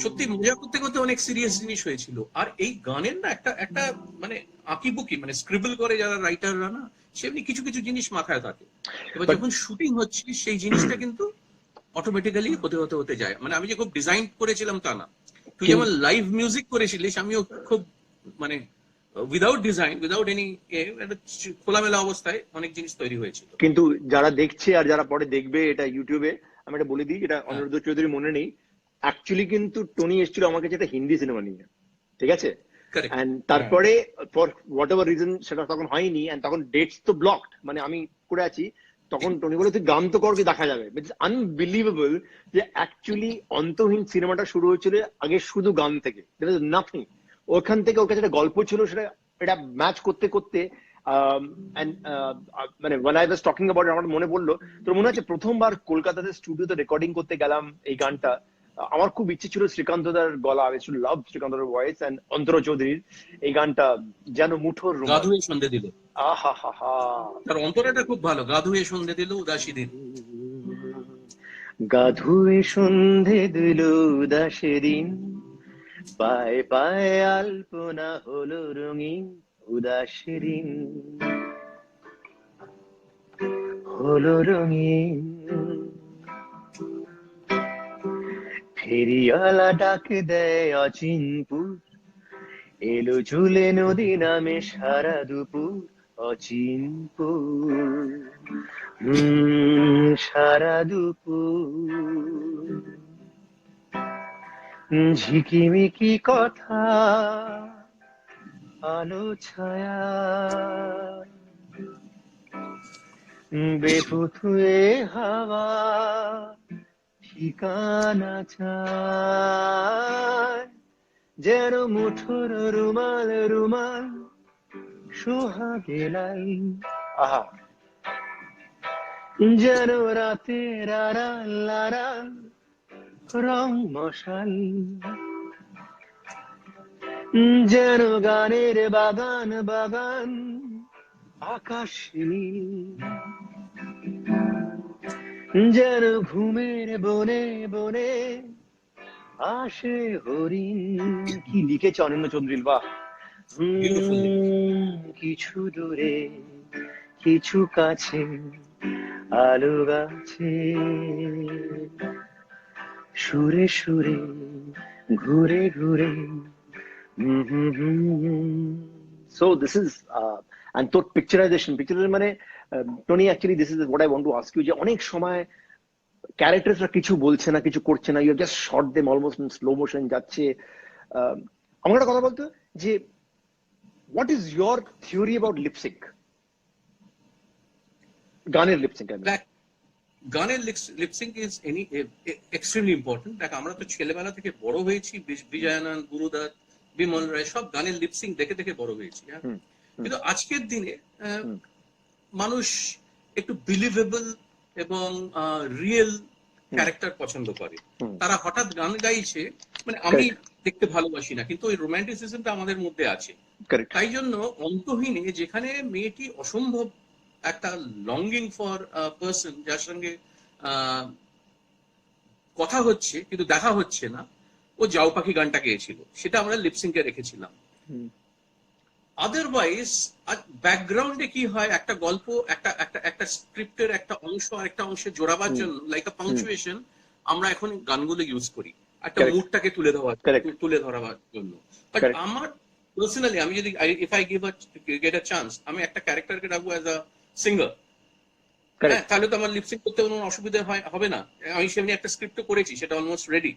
সত্যি মজা করতে করতে অনেক সিরিয়াস জিনিস হয়েছিল। আর এই গানের না একটা মানে আঁকিবুকি, মানে স্ক্রিবল করে যারা রাইটাররা না, সেমনি কিছু কিছু জিনিস মাথায় থাকে। এবার But- যখন শুটিং হচ্ছে সেই জিনিসটা কিন্তু অটোমেটিক্যালি হতে যায়। মানে আমি যে খুব ডিজাইন করেছিলাম তা না। তুই যেমন লাইভ মিউজিক করেছিলিস, আমিও খুব মানে উইদাউট ডিজাইন, উইদাউট এনি খোলামেলা অবস্থায় অনেক জিনিস তৈরি হয়েছিল। কিন্তু যারা দেখছে আর যারা পরে দেখবে এটা ইউটিউবে, আমি এটা বলে দিই, এটা হ্যাঁ। অনিরুদ্ধ চৌধুরী মনে নেই, অ্যাকচুয়ালি কিন্তু টনি এসেছিল আমার কাছে একটা হিন্দি সিনেমা নিয়ে, ঠিক আছে? Correct. এন্ড তারপরে ফর হোয়াট এভার রিজন সেটা তখন হয়নি, এন্ড তখন ডেটস তো ব্লকড, মানে আমি করে আছি, তখন টনি বলে তুই গান তো কর, কি দেখা যাবে। ইটস আনবিলিভেবল যে অ্যাকচুয়ালি অন্তহীন সিনেমাটা শুরু হয়েছিল আগে শুধু গান থেকে, দেয়ার ইজ নাথিং। ওখান থেকে ওর কাছে একটা গল্প ছিল, সেটা এটা ম্যাচ করতে করতে মানে when I was talking about it, আমার মনে পড়লো, তোর মনে আছে প্রথমবার কলকাতাতে স্টুডিওতে রেকর্ডিং করতে গেলাম এই গানটা, আমার খুব ইচ্ছে ছিল শ্রীকান্ত দার গলা, আই টু লাভ শ্রীকান্ত দার ভয়েস, এন্ড অন্তর চৌধুরীর এই গানটা যেন মুঠোর রুমাল। গাধুয়ে সন্ধে দিল, আহা হা হা, তার অন্তরাটা খুব ভালো। গাধুয়ে সন্ধে দিল উদাসী দিন। গাধুয়ে সন্ধে দিল উদাসী দিন, পায়ে পায়ে আলপনা হলো রঙিন, উদাসী দিন হলো রঙিন। ফেরিওয়ালা ডাক দেয় অচিনপুর, এলো ঝুলে নদী নামে সারা দুপুর, অচিনপুর সারা দুপুর। ঝিকিমিকি কথা, আলো ছায়া, বেপুথুয়ে হাওয়া, ঠিকানা চায়, যেন মুঠোর রুমাল রুমাল সোহাগে লাই। আহা, যেন রাতের আড়াল আড়াল রং মশাল, যেন গানের বাগান বাগান আকাশ নীল, যেন ঘুমের বনে বনে আসে হরিণ। কি লিখেছে অনিন্দ্য চন্দ্রিল, বাহ! Beautiful. কিছু দূরে কিছু কাছে আলো গাছে, সুরে সুরে ঘুরে ঘুরে। So this is and তোর পিকচারাইজেশন মানে Tony, actually this is what I want to ask you, যে অনেক সময় ক্যারেক্টাররা কিছু বলছে না, কিছু করছে না, you just shot them almost slow motion যাচ্ছে। আমার একটা কথা বলতো, যে what is your theory about lip sync, গানের লিপসিং? দেখ, গানের লিপসিং ইজ এক্সট্রিমলি ইম্পর্টেন্ট। দেখ, আমরা তো ছেলেবেলা থেকে বড় হয়েছি, বিজয়ানন্দ, গুরুদত্ত, বিমল রায়, সব গানের লিপসিং দেখে দেখে বড় হয়েছি। হ্যাঁ, কিন্তু আজকের দিনে মানুষ একটু বিলিভেবল এবং রিয়েল ক্যারেক্টার পছন্দ করে। তারা হঠাৎ গান গাইছে, মানে আমি দেখতে ভালোবাসি না, কিন্তু ওই রোম্যান্টিসিজমটা আমাদের মধ্যে আছে। তাই জন্য অন্তহীনে যেখানে মেয়েটি অসম্ভব একটা লঙ্গিং ফর পার্সন, যার সঙ্গে কথা হচ্ছে কিন্তু দেখা হচ্ছে না, ও যাও পাখি গানটা গেয়েছিল, সেটা আমরা লিপসিংকে রেখেছিলাম। আদারওয়াইজ ব্যাকগ্রাউন্ডে কি হয়, একটা গল্প, একটা স্ক্রিপ্টের একটা অংশ আর একটা অংশে জোড়াবার জন্য, লাইক আ পাংচুয়েশন, আমরা এখন গানগুলো ইউজ করি একটা মুডটাকে তুলে ধরার জন্য। বাট আমার পার্সোনালি, আমি যদি if I get a chance, আমি একটা ক্যারেক্টারকে রাখবো অ্যাজ আ সিঙ্গার, তাহলে তো আমার লিপসিং করতে কোনো অসুবিধা হবে না। আমি সেমনি একটা স্ক্রিপ্ট করেছি, সেটা almost ready,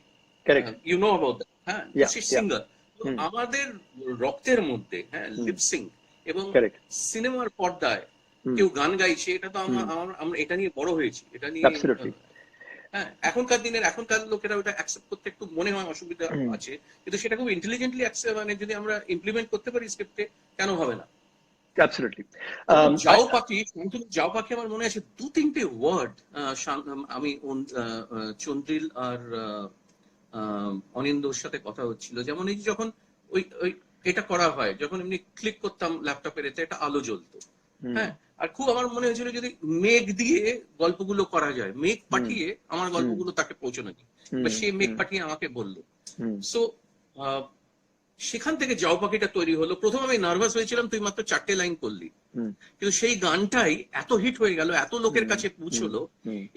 you know about that. হ্যাঁ, সিঙ্গার আমাদের রক্তের মধ্যে, হ্যাঁ, লিপসিং এবং সিনেমার পর্দায় কেউ গান গাইছে, এটা তো আমরা এটা নিয়ে বড় হয়েছি, এটা নিয়ে। হ্যাঁ, এখনকার লোকেরা ওটা অ্যাকসেপ্ট করতে একটু মনে হয় অসুবিধা আছে, কিন্তু সেটা খুব ইন্টেলিজেন্টলি মানে যদি আমরা ইমপ্লিমেন্ট করতে পারি স্ক্রিপ্টে, কেন হবে না? যাও পাখি আমার মনে আছে 2-3টে ওয়ার্ড আমি চন্দ্রিল আর অনিন্দর সাথে কথা হচ্ছিল, যেমন এই যখন ওই এটা করা হয়, যখন এমনি ক্লিক করতাম ল্যাপটপের এতে, একটা আলো জ্বলতো। হ্যাঁ, আর খুব আমার মনে হয়েছিল যদি মেঘ দিয়ে গল্পগুলো করা যায়, মেঘ পাঠিয়ে আমার গল্পগুলো তাকে পৌঁছানো যায়, বা সে মেঘ পাঠিয়ে আমাকে বললো। সো সেখান থেকে যাও পাখিটা তৈরি হলো। প্রথম আমি নার্ভাস হয়েছিলাম, তুই মাত্র 4টে লাইন করলি, কিন্তু সেই গানটাই এত হিট হয়ে গেল, এত লোকের কাছে পৌঁছলো,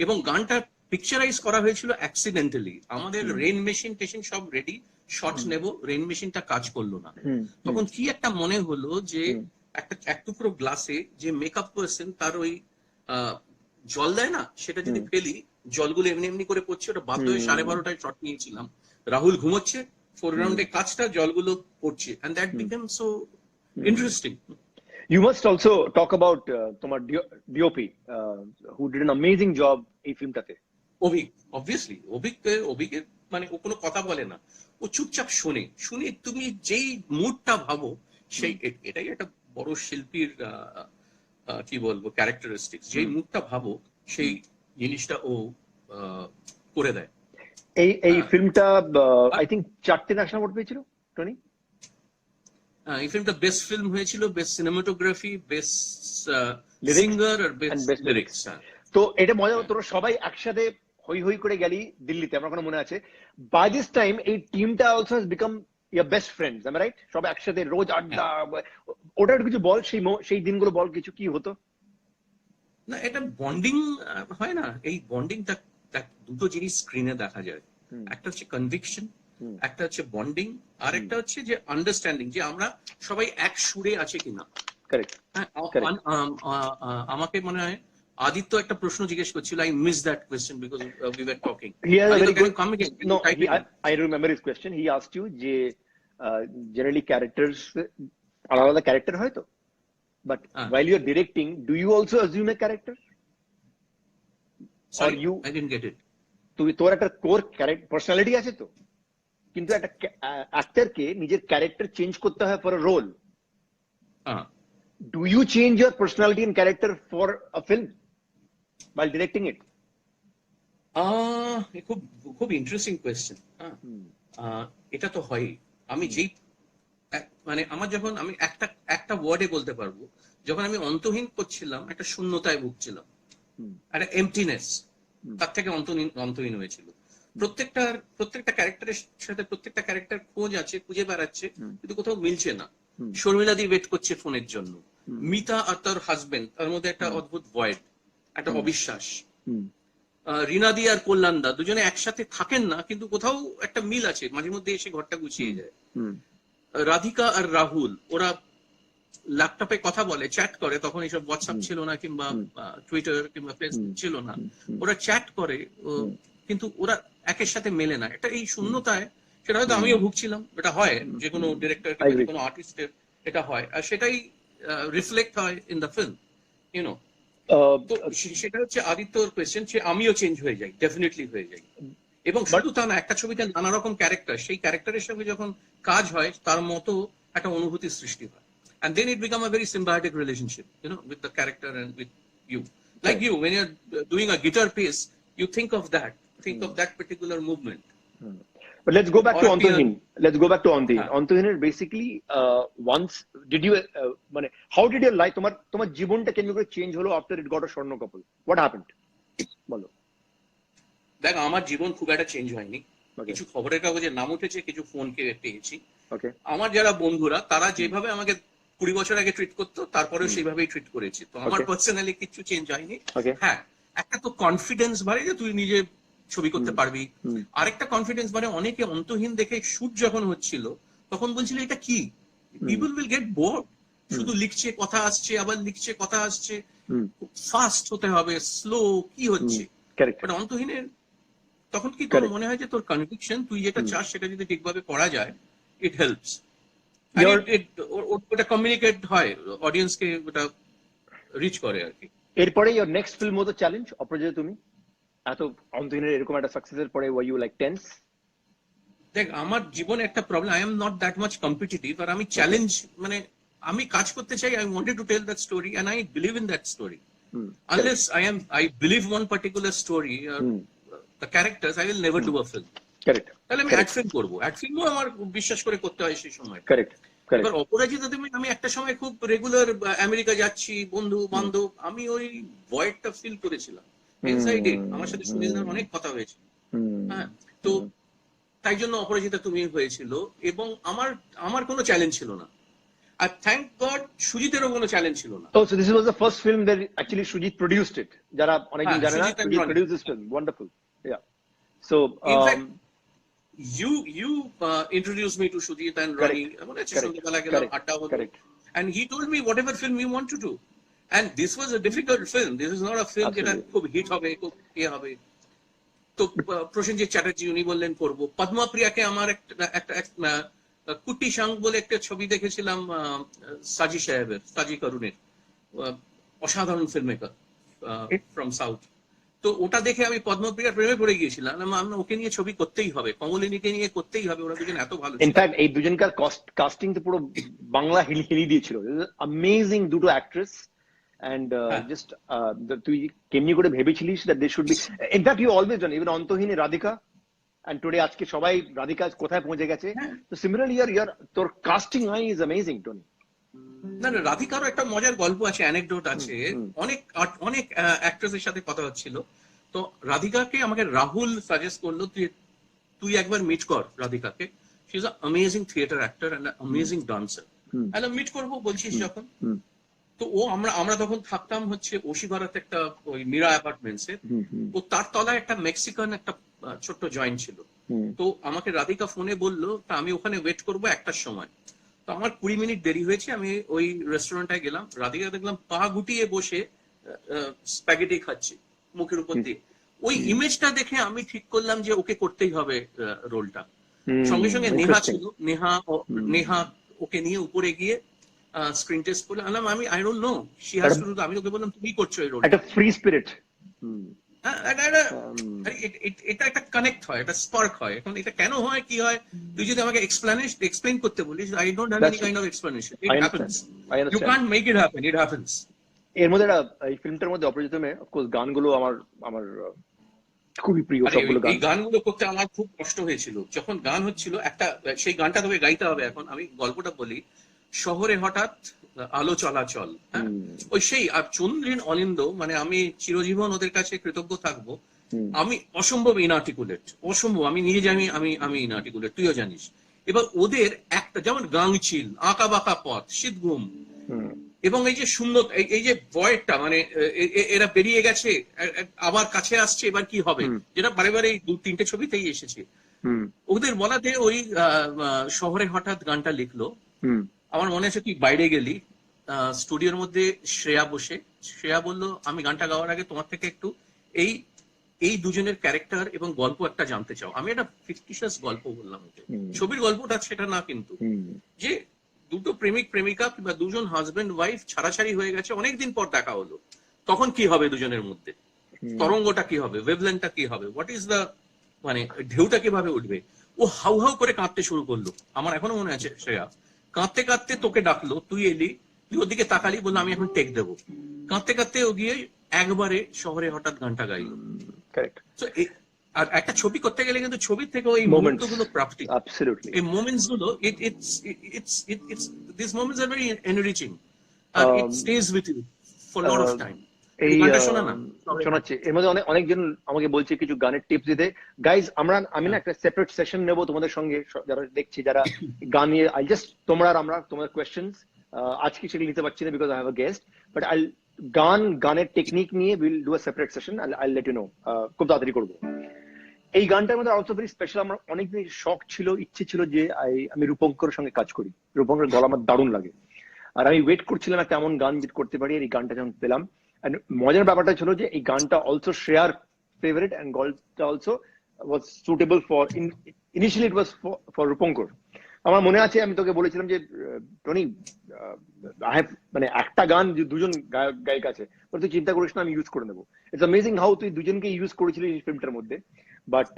এবং গানটা পিকচারাইজ করা হয়েছিল অ্যাক্সিডেন্টালি। আমাদের রেন মেশিন টেশিন সব রেডি, শর্টস নেব, রেন মেশিনটা কাজ করলো না। তখন কি একটা মনে হলো যে একটা এক টুকরো গ্লাসে যে মেকআপ পার্সন তার ওই জল দেয় না, সেটা যদি ফেলি, জলগুলো এমনি এমনি করে পড়ছে, ওটা বাধ্য হয়ে 12:30টায় শট নিয়েছিলাম। রাহুল ঘুমোচ্ছে, ফোরগ্রাউন্ডে কাজটা, জলগুলো পড়ছে, and that became so interesting. You must also talk about তোমার DOP who did an amazing job এই ফিল্মটাতে। অবভিয়াসলি অভিকের মানে ও কোনো কথা বলে না, ও চুপচাপ শুনে তুমি যেই মুডটা ভাবো সেই, এটাই একটা বড় শিল্পীর কি বলবো ক্যারেক্টারিস্টিক্স, যেই মুডটা ভাবো সেই জিনিসটা ও করে দেয়। এই ফিল্মটা আই থিংক 4টে ন্যাশনাল অ্যাওয়ার্ড পেয়েছিল টনি। এই ফিল্মটা বেস্ট ফিল্ম হয়েছিল, বেস্ট সিনেমাটোগ্রাফি, বেস্ট সিঙ্গার আর বেস্ট লিরিক্স। তো এটা মজা, তোরা সবাই একসাথে হই হই করে গেলি দিল্লিতে, আমার কোনো মনে আছে। বাই দিস টাইম এই টিমটা অলসো হ্যাজ বিকাম ইয়ার best friends, am I right? সবাই একসাথে রোজ আড্ডা, ওটা কিছু বল, সেই দিনগুলো বল, কিছু কি হতো? না, এটা বন্ডিং হয় না, এই বন্ডিংটা দুটো জিনিস স্ক্রিনে দেখা যায়। একটা হচ্ছে কনভিকশন, একটা হচ্ছে বন্ডিং, আর একটা হচ্ছে যে আন্ডারস্ট্যান্ডিং, যে আমরা সবাই এক সুরে আছে কিনা। কারেক্ট। আমাকে মনে হয় আদিত্য একটা প্রশ্ন জিজ্ঞেস করছিল, I miss that question because we were talking. No, I remember his question. He asked you যে generally characters আলাদা ক্যারেক্টার হয় তো, but while you are directing, do you also assume a character? Sorry, I didn't get it. তোর একটা core personality আছে তো, কিন্তু একটা অ্যাক্টরকে নিজের ক্যারেক্টার চেঞ্জ করতে হয় for a role. Do you change your personality and character for a film while directing it? খুব ইন্টারেস্টিং কোয়েশ্চেন। এটা তো হয়, আমি যেই মানে আমার যখন আমি একটা ওয়ার্ডে বলতে পারবো, যখন আমি অন্তহীন করছিলাম একটা শূন্যতায় ভুগছিলাম, একটা এমটিনেস, তার থেকে অন্তহীন হয়েছিল। প্রত্যেকটা ক্যারেক্টারের সাথে প্রত্যেকটা ক্যারেক্টার খোঁজ আছে, খুঁজে বেড়াচ্ছে, কিন্তু কোথাও মিলছে না। শর্মিলা দি ওয়েট করছে ফোনের জন্য, মিতা আর তার হাজবেন্ড, তার মধ্যে একটা অদ্ভুত ভয়েড, একটা অবিশ্বাস। রিনাদি আর কল্যাণদা দুজনে একসাথে থাকেন না, কিন্তু কোথাও একটা মিল আছে, মাঝে মধ্যে এসে ঘরটা গুছিয়ে যায়। রাধিকা আর রাহুল, ওরা ল্যাপটপে কথা বলে, চ্যাট করে, তখন এইসব হোয়াটসঅ্যাপ ছিল না, কিংবা টুইটার কিংবা ফেসবুক ছিল না, ওরা চ্যাট করে, কিন্তু ওরা একের সাথে মেলে না। এটা এই শূন্যতায়, সেটা হয়তো আমিও ভুগছিলাম, এটা হয় যে কোনো ডিরেক্টর কিংবা কোনো আর্টিস্টের, এটা হয়, আর সেটাই রিফ্লেক্ট হয় ইন দ্য ফিল্ম, ইউনো। তো সেটা হচ্ছে আদিত্যর কোয়েশ্চেন, যে আমিও চেঞ্জ হয়ে যাই, ডেফিনেটলি হয়ে যাই। এবং শুধু তা না, একটা ছবিতে নানা রকম ক্যারেক্টার, সেই ক্যারেক্টারের সঙ্গে যখন কাজ হয় তার মতো একটা অনুভূতির সৃষ্টি হয়, and then it become a very symbiotic relationship, you know, with the character and with you. Like you, when you're doing a guitar piece, you think of that particular movement. But let's go back to Antohin. Antohin basically once did you মানে how did your life, তোমার জীবনটা কেমন করে change হলো after it got a স্বর্ণ Kapoor? What happened? বলো। দেখ, আমার জীবন খুব একটা চেঞ্জ হয়নি। কিছু খবরের কাগজে নাম উঠেছে, কিছু ফোন পেয়েছি। আমার যারা বন্ধুরা, তারা যেভাবে আমাকে 20 বছর আগে ট্রিট করতো, তারপরেও সেইভাবেই ট্রিট করেছি। তো আমার পার্সোনালি কিছু চেঞ্জ হয়নি। হ্যাঁ, একটা তো কনফিডেন্স বাড়ে যে তুই নিজে ছবি করতে পারবি, আরেকটা কনফিডেন্স বাড়ে অনেকে অন্তহীন দেখে শুট যখন হচ্ছিল তখন বলছিল এটা কি, পিপল উইল গেট বোর্ড, শুধু লিখছে কথা আসছে, আবার লিখছে কথা আসছে, ফাস্ট হতে হবে, স্লো কি হচ্ছে। বাট অন্তহীনের তখন কি তোর মনে হয় যে তোর কনভিকশন, তুই যেটা চাস সেটা যদি ঠিকভাবে করা যায়, ইট হেল্পস, ওটা কমিউনিকেট হয়, অডিয়েন্সকে ওটা রিচ করে আর কি। এরপরে your next film হতো চ্যালেঞ্জ, অপরাজিত। তুমি এত অন্তহীনের এরকম একটা সাকসেসের পরে were you like tense? দেখ, আমার জীবনে একটা problem, I am not that much competitive, আর আমি চ্যালেঞ্জ মানে আমি কাজ করতে চাই, I wanted to tell that story and I believe in that story. Unless I believe one particular story or the characters, I will never do a film. Correct. তাহলে আমি add film করবো, add ফিল্মও আমার বিশ্বাস করে করতে হয় সেই সময়। Correct. এবার অপরাজিতা আমি একটা সময় খুব রেগুলার আমেরিকা যাচ্ছি, বন্ধু বান্ধব, আমি ওই ভয়েডটা ফিল করেছিলাম ইনসাইড ইট। আমার সাথে সুনীলদার অনেক কথা হয়েছে। হ্যাঁ, তো তাই জন্য অপরাজিতা তুমি হয়েছিল, এবং আমার আমার কোনো চ্যালেঞ্জ ছিল না। আর থ্যাংক গড সুজিতেরও কোনো চ্যালেঞ্জ ছিল না। Oh, so this was the first film that actually Sujit produced it. যারা অনেকদিন হ্যাঁ, জানে না, Sujit and Sujit Roni. produced this film. Wonderful. Yeah. So, In fact, you introduced me to Sujit and Rani. মনে আছে সন্ধ্যাবেলা গেলাম, আড্ডা হলো, correct. and he told me whatever film you want to do, and this was a difficult film. This is not a film যেটা Absolutely. খুব hit হবে, খুব হবে। তো প্রসেনজিৎ চ্যাটার্জি উনি বললেন করবো। পদ্মাপ্রিয়াকে আমার একটা কুটি সাং বলে একটা ছবি দেখেছিলাম সাজি সাহেবের, সাজি করুণের, অসাধারণ ফিল্ম মেকার ফ্রম সাউথ। তো ওটা দেখে আমি পদ্মপ্রিয়ার প্রেমে পড়ে গিয়েছিলাম। আমি ওকে নিয়ে ছবি করতেই হবে, কমলিনীকে নিয়ে করতেই হবে, ওরা দুজন এত ভালো ছিল। ইনফ্যাক্ট এই দুজনকার কাস্টিং তো পুরো বাংলা হিলি দিয়েছিল। অ্যামেজিং দুটো অ্যাক্ট্রেস, এন্ড জাস্ট তুই কেমনি করে ভেবেছিলিস that they should be, in fact you always done, even অন্তহীনে রাধিকা, এন্ড টুডে আজকে সবাই রাধিকা কোথায় পৌঁছে গেছে। তো সিমিলারলি ইয়ার তোর casting I is amazing Tony. না না, রাধিকারও একটা মজার গল্প আছে, অ্যানেকডোট আছে। অনেক অ্যাক্ট্রেসের সাথে কথা হচ্ছিল, তো রাধিকাকে আমাকে রাহুল সাজেস্ট করলো, তুই একবার মিট কর রাধিকাকে, she is a amazing theatre actor and amazing dancer. আমি মিট করবো বলছিস যখন, তো আমরা তখন থাকতাম হচ্ছে ওশিভারাতে একটা ওই মীরা অ্যাপার্টমেন্টসে, তো তার তলায় একটা মেক্সিকান একটা ছোট্ট জয়েন্ট ছিল। তো আমাকে রাধিকা ফোনে বললো, তা আমি ওখানে ওয়েট করবো 1টার সময়। তো আমার 20 মিনিট দেরি হয়েছে, আমি ওই রেস্টুরেন্টে গেলাম, রাধিকা দেখলাম পা গুটিয়ে বসে স্প্যাগেটি খাচ্ছে মুখের উপর দিয়ে। ওই ইমেজটা দেখে আমি ঠিক করলাম যে ওকে করতেই হবে রোলটা। সঙ্গে সঙ্গে নেহা ছিল, নেহা ওকে নিয়ে উপরে গিয়ে স্ক্রিন টেস্ট করলাম, আমি I don't know she has to do, আমি ওকে বললাম তুমি করছো এই রোল, একটা ফ্রি স্পিরিট। এটা একটা কানেক্ট হয়, একটা স্পার্ক হয়। এখন এটা কেন হয়, কি হয়, তুই যদি আমাকে এক্সপ্লেন করতে বলিস, I don't have any kind of explanation, it happens, you can't make it happen, it happens. এর মধ্যে এই ফিল্মটার মধ্যে অপরাজিতমে অফকোর্স গানগুলো আমার খুবই প্রিয় সবগুলো গান। এই গানগুলো করতে আমার খুব কষ্ট হয়েছিল যখন গান হচ্ছিল। একটা সেই গানটা তবে গাইতে হবে, এখন আমি গল্পটা বলি। শহরে হঠাৎ আলো চলাচল, হ্যাঁ, ওই সেই আর চন্দ্রিন অনিন্দ, মানে আমি চিরজীবন ওদের কাছে কৃতজ্ঞ থাকবো। আমি অসম্ভব ইনআর্টিকুলেট, অসম্ভব, আমি নিজে জানি আমি ইনআর্টিকুলেট, তুইও জানিস। এবার ওদের একটা যেমন গাংচিল, আঁকা বাঁকা পথ, শীত ঘুম, এবং এই যে সুন্দর এই যে ভয়েরটা, মানে এরা বেরিয়ে গেছে আবার কাছে আসছে, এবার কি হবে, যেটা বারে বারে এই 2-3টে ছবিতেই এসেছে। ওদের বলাতে ওই শহরে হঠাৎ গানটা লিখলো। আমার মনে আছে তুই বাইরে গেলি, স্টুডিওর মধ্যে শ্রেয়া বসে, শ্রেয়া বললো আমি গানটা গাওয়ার আগে তোমার থেকে একটু এই দুজনের ক্যারেক্টার এবং গল্প একটা জানতে চাও। আমি একটা ফিকটিশিয়াস গল্প বললাম ওকে, ছবির গল্পটা সেটা না, কিন্তু যে দুটো প্রেমিক প্রেমিকা কিংবা দুজন হাজবেন্ড ওয়াইফ ছাড়াছাড়ি হয়ে গেছে, অনেকদিন পর দেখা হলো, তখন কি হবে দুজনের মধ্যে, তরঙ্গটা কি হবে, ওয়েভলেন্থটা কি হবে, হোয়াট ইজ দ্য, মানে ঢেউটা কিভাবে উঠবে। ও হাউ হাউ করে কাঁদতে শুরু করলো, আমার এখনো মনে আছে। শ্রেয়া কাঁদতে কাঁদতে তোকে ডাকলো, তুই এলি, তুই ওদিকে তাকালি, বললো আমি এখন টেক দেবো। কাঁদতে কাঁদতে ও গিয়ে একবারে শহরে হঠাৎ গানটা গাইলো। আর একটা ছবি করতে গেলে কিন্তু ছবির থেকে ওই মুহূর্ত গুলো প্রাপ্তি, এই মোমেন্টস গুলো, this moments are very enriching, আর it stays with you for lot of time. এই শোনাচ্ছি, এর মধ্যে অনেকজন আমাকে বলছে কিছু গানের টিপস দিতে। গাইজ আমি না একটা সেপারেট সেশন নেবো তোমাদের সঙ্গে, যারা দেখছি, যারা গান নিয়ে, আই জাস্ট তোমাদের কোয়েশ্চেন্স আজকে সেগুলো নিতে পারছি না because I have a guest, but I গানের টেকনিক নিয়ে will do a separate session, I let you know, খুব তাড়াতাড়ি করবো। এই গানটার মধ্যে অলসো ভেরি স্পেশাল, আমার অনেকদিন শখ ছিল, ইচ্ছে ছিল যে আমি রূপঙ্করের সঙ্গে কাজ করি। রূপঙ্করের গলা আমার দারুণ লাগে, আর আমি ওয়েট করছিলাম একটা এমন গান করতে পারি, আর এই গানটা যখন পেলাম। মজার ব্যাপারটা ছিল যে এই গানটা অলসো শ্রেয়ার ফেভারিট, এন্ড গানটা also was suitable for, initially it was for Rupankar. আমার মনে আছে আমি তোকে বলেছিলাম যে টনি, মানে একটা গান দুজন গায়ক আছে, তুই চিন্তা করিস না, আমি ইউজ করে নেবো। ইটস অ্যামেজিং হাউ তুই দুজনকে ইউজ করেছিলি এই ফিল্মটার মধ্যে। But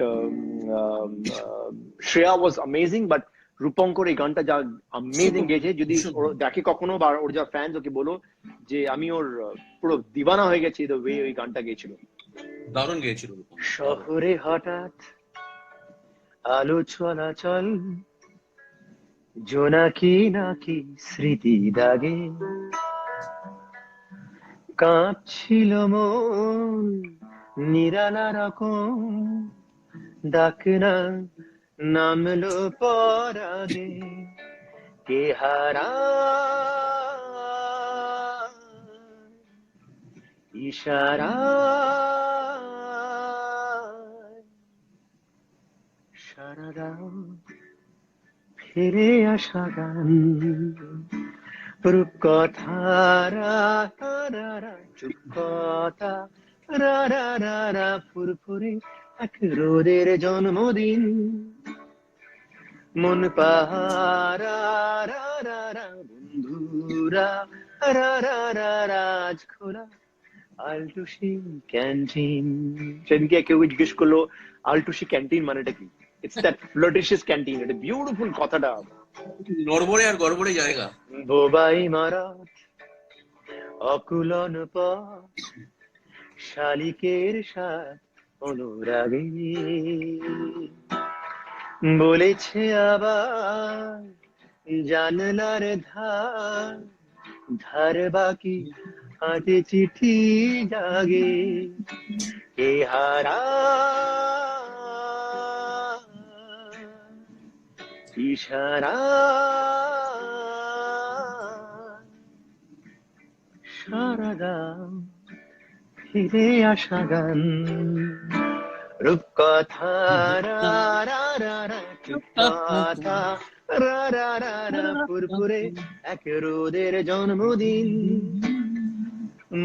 Shreya was amazing, but Rupankar এই গানটা যা অ্যামেজিং গেয়েছে, যদি দেখে কখনো বা ওর যা ফ্যান্স, ওকে বলো যে আমি ওর পুরো দিওয়ানা হয়ে গেছি দ্য ওয়ে ওই গানটা গেয়েছিল, দারুণ গেয়েছিল। শহরে হঠাৎ আলো চলাচল, জোনাকি নাকি স্মৃতি দাগে, কাঁপছিল মন নিরালা রকম, ডাক না নামলো পরাগে কে হারা ইশারা সারাদা ফিরে আসা গান রূপকথা রা রা রা চুপকথা রা রা রা রা ফুরফুরে এক রোদের জন্মদিন মন পাহারা রা রা রা বন্ধুরা রা রা রা রাজ খোলা আলটুসি ক্যান্টিন। সেদিনকে কেউ জিজ্ঞেস করলো আলটুসি ক্যান্টিন মানেটা কি? It's that flirtatious canteen. এটা বিউটিফুল কথাটা। নড়বড়ে আর গড়বড়ে জায়গা। বোবাই মারা অকুলন পথ শালিকের সাথ অনুরাগে বলেছে আবার জানলার ধার ধার বাকি হাতে চিঠি জাগে কে হারা ইশারা সারাদা ফিরে আসা গান রূপকথা রা রা রা রা চুপকথা রা রা রা রা ফুরফুরে এক রোদের জন্মদিন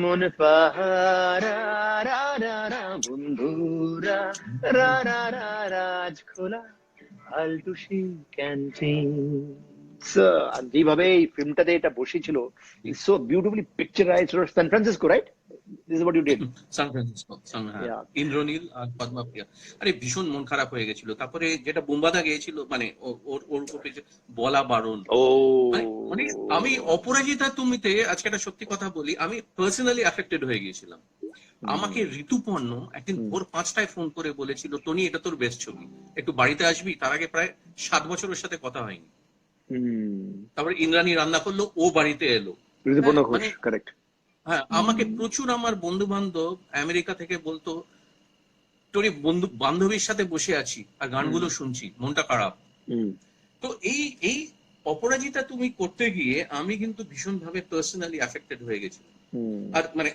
মন পাহারা রা রা রা বন্ধুরা রা রা রা রাজ খোলা আলটুসি ক্যান্টিন। আর যেভাবে এই ফিল্মটাতে এটা বসেছিল, it's so beautifully picturised. San Francisco, right? This is what you did. San Francisco, Yeah. Indraneil আর পদ্মাপ্রিয়া। আরে ভীষণ মন খারাপ হয়ে গেছিল। তারপরে যেটা বুম্বাদা গিয়েছিল, মানে ওর উপরে বলা বারণ। ও মানে আমি অপরাজিতা তুমিতে আজকে একটা সত্যি কথা বলি, আমি পার্সোনালি অ্যাফেক্টেড হয়ে গিয়েছিলাম। আমাকে ঋতুপর্ণ একদিন ভোর 5টায় ফোন করে বলেছিল, টনি এটা তোর বেস্ট ছবি, একটু বাড়িতে আসবি। তার আগে প্রায় 7 বছর ওর সাথে কথা হয়নি। তারপরে ইন্দ্রাণী রান্না করলো, ও বাড়িতে এলো। ঋতুপর্ণ ঘোষ, মানে কারেক্ট। হ্যাঁ, আমাকে প্রচুর আমার বন্ধু বান্ধব আমেরিকা থেকে বলতো, তোর বন্ধু বান্ধবীর সাথে বসে আছি আর গানগুলো শুনছি, মনটা খারাপ। তো এই অপরাজিতা তুমি করতে গিয়ে আমি কিন্তু ভীষণ ভাবে পার্সোনালি অ্যাফেক্টেড হয়ে গেছি। আর মানে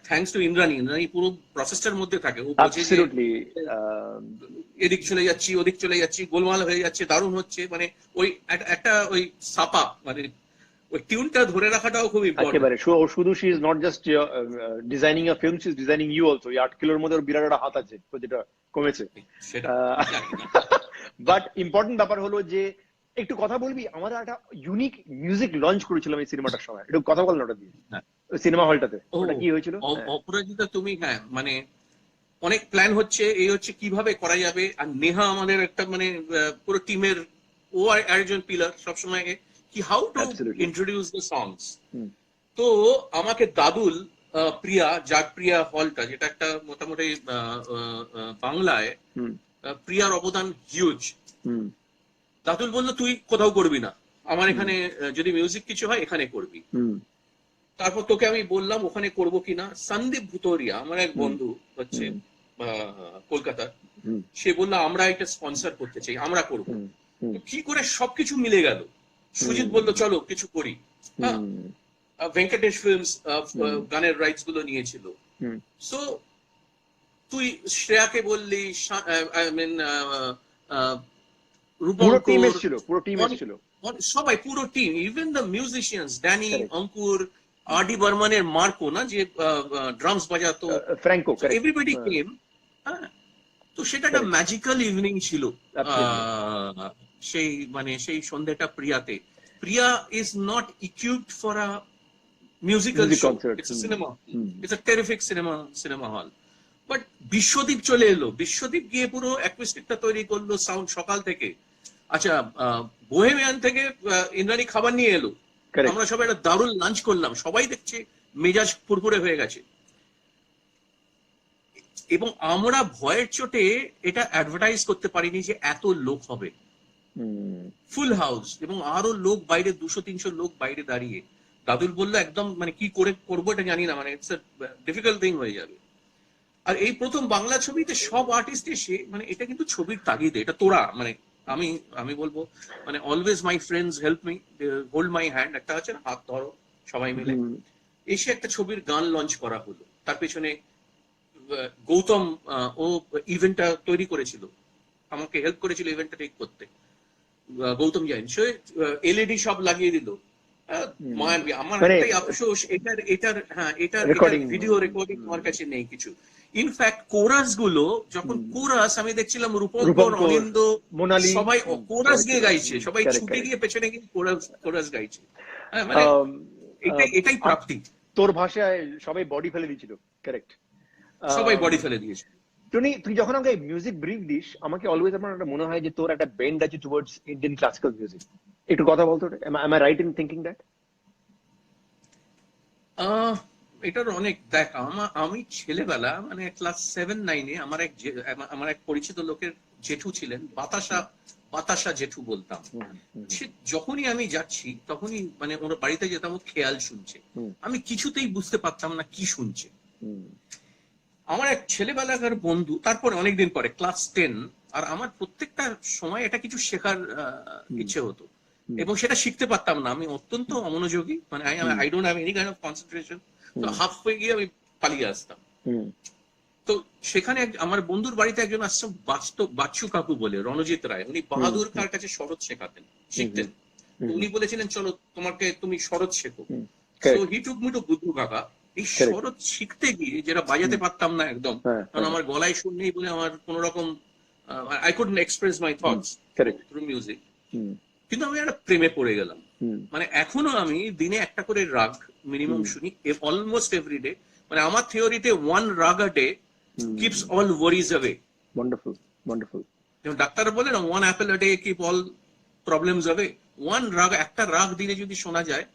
থ্যাঙ্কস টু ইন্দ্রাণী পুরো প্রসেসটার মধ্যে থাকে। ও বোঝে যে এদিক চলে যাচ্ছি, ওদিক চলে যাচ্ছি, গোলমাল হয়ে যাচ্ছে, দারুণ হচ্ছে। মানে ওই একটা ওই সাপা, মানে ওই টিউনটা ধরে রাখাটাও খুব ইম্পর্টেন্ট। একেবারে শুধু she is not just designing a film, she is designing you also. এই 8 কিলোর মধ্যে ওর বিরাট একটা হাত আছে, যেটা কমেছে। বাট ইম্পর্টেন্ট ব্যাপার হলো যে একটু কথা বলবি, আমরা একটা ইউনিক মিউজিক লঞ্চ করেছিলাম এই সিনেমাটার সময়। একটু কথা বল না ওটা দিয়ে, সিনেমা হলটাতে ওটা কি হয়েছিল? অপরাজিতা তুমি, হ্যাঁ মানে অনেক প্ল্যান হচ্ছে, এই হচ্ছে কিভাবে করা যাবে। আর নেহা আমাদের একটা মানে পুরো টিমের, ও একজন পিলার সবসময়, কি how to introduce the songs. তো আমাকে দাদুল প্রিয়া, জাগপ্রিয়া হলটা, যেটা একটা মোটামুটি বাংলায় প্রিয়ার অবদান হিউজ। দাদুল বললো তুই কোথাও করবি না, আমার এখানে যদি মিউজিক কিছু হয় এখানে করবি। তারপর তোকে আমি বললাম ওখানে করবো কিনা। সন্দীপ ভুতরিয়া আমার এক বন্ধু হচ্ছে কলকাতার, সে বললো আমরা একটা স্পন্সর করতে চাই, আমরা করবো। কি করে সবকিছু মিলে গেল। সুজিত বললো চলো কিছু করি। হ্যাঁ, ভেঙ্কটেশ ফিল্মস গানের রাইটস গুলো নিয়েছিল। সো তুই শ্রেয়াকে বললি, সবাই পুরো team, even the musicians, Danny, Ankur, R D. বর্মনের মার্কো না, যে ড্রামস বাজাতো, ফ্র্যাঙ্কো, এভরিবডি কেম। হ্যাঁ, তো সেটা একটা ম্যাজিক্যাল ইভিনিং ছিল সেই মানে সেই সন্ধ্যাটা প্রিয়াতে। Priya is not equipped for a musical show, it's a cinema, it's a terrific cinema hall. But Biswadip চলে এলো, বিশ্বদীপ গিয়ে পুরো অ্যাকুইস্টিকটা তৈরি করলো, সাউন্ড সকাল থেকে। আচ্ছা, বোহেমিয়ান থেকে ইন্দ্রাণী খাবার নিয়ে এলো, আমরা সবাই একটা দারুণ লাঞ্চ করলাম, সবাই দেখছে মেজাজ ফুরফুরে হয়ে গেছে। এবং আমরা ভয়ের চোটে এটা অ্যাডভার্টাইজ করতে পারিনি যে এত লোক হবে, ফুল হাউস, এবং আরো লোক বাইরে, 200-300 লোক বাইরে দাঁড়িয়ে। দাদুল বললো একদম মানে কি করে করবো এটা জানি না, মানে ইটস আ ডিফিকাল্ট থিং হয়ে যাবে। আর এই প্রথম বাংলা ছবিতে সব আর্টিস্ট এসে মানে এটা কিন্তু ছবির তাগিদে, এটা তোরা মানে আমি আমি বলবো মানে always my friends help me, hold my hand, একটা আছে না হাত ধরো সবাই মিলে, এসে একটা ছবির গান লঞ্চ করা হলো। তার পেছনে গৌতম ও ইভেন্টটা তৈরি করেছিল, আমাকে হেল্প করেছিল ইভেন্টটা ঠিক করতে, গৌতম জৈন। সে এলইডি সব লাগিয়ে দিল। মায়ানবী। আমার মানে একটাই আফসোস, এটার Recording- ভিডিও রেকর্ডিং আমার কাছে নেই কিছু। ইনফ্যাক্ট কোরাস গুলো যখন কোরাস আমি দেখছিলাম রূপঙ্কর, রূপঙ্কর, অনিন্দ মোনালি, সবাই কোরাস সবাই গিয়ে গাইছে, সবাই correct, ছুটে correct. গিয়ে পেছনে গিয়ে কোরাস গাইছে। হ্যাঁ, মানে এটাই প্রাপ্তি। তোর ভাষায় সবাই বডি ফেলে দিয়েছিল, কারেক্ট। সবাই বডি ফেলে দিয়েছে। টনি, তুই যখন আমাকে মিউজিক ব্রিফ দিস, আমাকে অলওয়েজ আমার একটা মনে হয় যে তোর একটা বেন্ড আছে টুয়ার্ডস ইন্ডিয়ান ক্লাসিক্যাল মিউজিক। একটু কথা বলতো, am I right in thinking that? এটার অনেক দেখ, আমি ছেলেবেলা মানে ক্লাস 7-9-এ আমার এক পরিচিত লোকের জেঠু ছিলেন, বাতাসা জেঠু বলতাম। সে যখনই আমি যাচ্ছি তখনই মানে ওর বাড়িতে যেতাম, ও খেয়াল শুনছে, আমি কিছুতেই বুঝতে পারতাম না কি শুনছে। আমার এক ছেলেবেলাকার বন্ধু, তারপরে অনেকদিন পরে ক্লাস 10, আর আমার প্রত্যেকটা সময় এটা কিছু শেখার ইচ্ছে হতো এবং সেটা শিখতে পারতাম না, আমি অত্যন্ত অমনোযোগী, মানে I don't have any kind of concentration. তো হাফ হয়ে গিয়ে আমি পালিয়ে আসতাম। তো সেখানে আমার বন্ধুর বাড়িতে একজন আসছেন, বাচ্চু কাকু বলে, রণজিৎ রায়, উনি বাহাদুর কার কাছে শরৎ শিখতেন। উনি বলেছিলেন চলো তুমি শরৎ শেখো। তো হি টুক মি টু বুদ্ধু কাকা। এই শরৎ শিখতে গিয়ে যেটা বাজাতে পারতাম না একদম, কারণ আমার গলায় সুর নেই বলে আমার কোন রকম I couldn't express my thoughts through music. কিন্তু আমি একটা প্রেমে পড়ে গেলাম। মানে এখনো আমি দিনে একটা করে রাগ মিনিমাম শুনি, অলমোস্ট এভরিডে। মানে আমার থিওরিতে 1 রাগ a day keeps all worries away. Wonderful, wonderful. যেমন ডাক্তার বলে না, 1 Apple a day keep all problems away. একটা রাগ দিনে যদি শোনা যায়,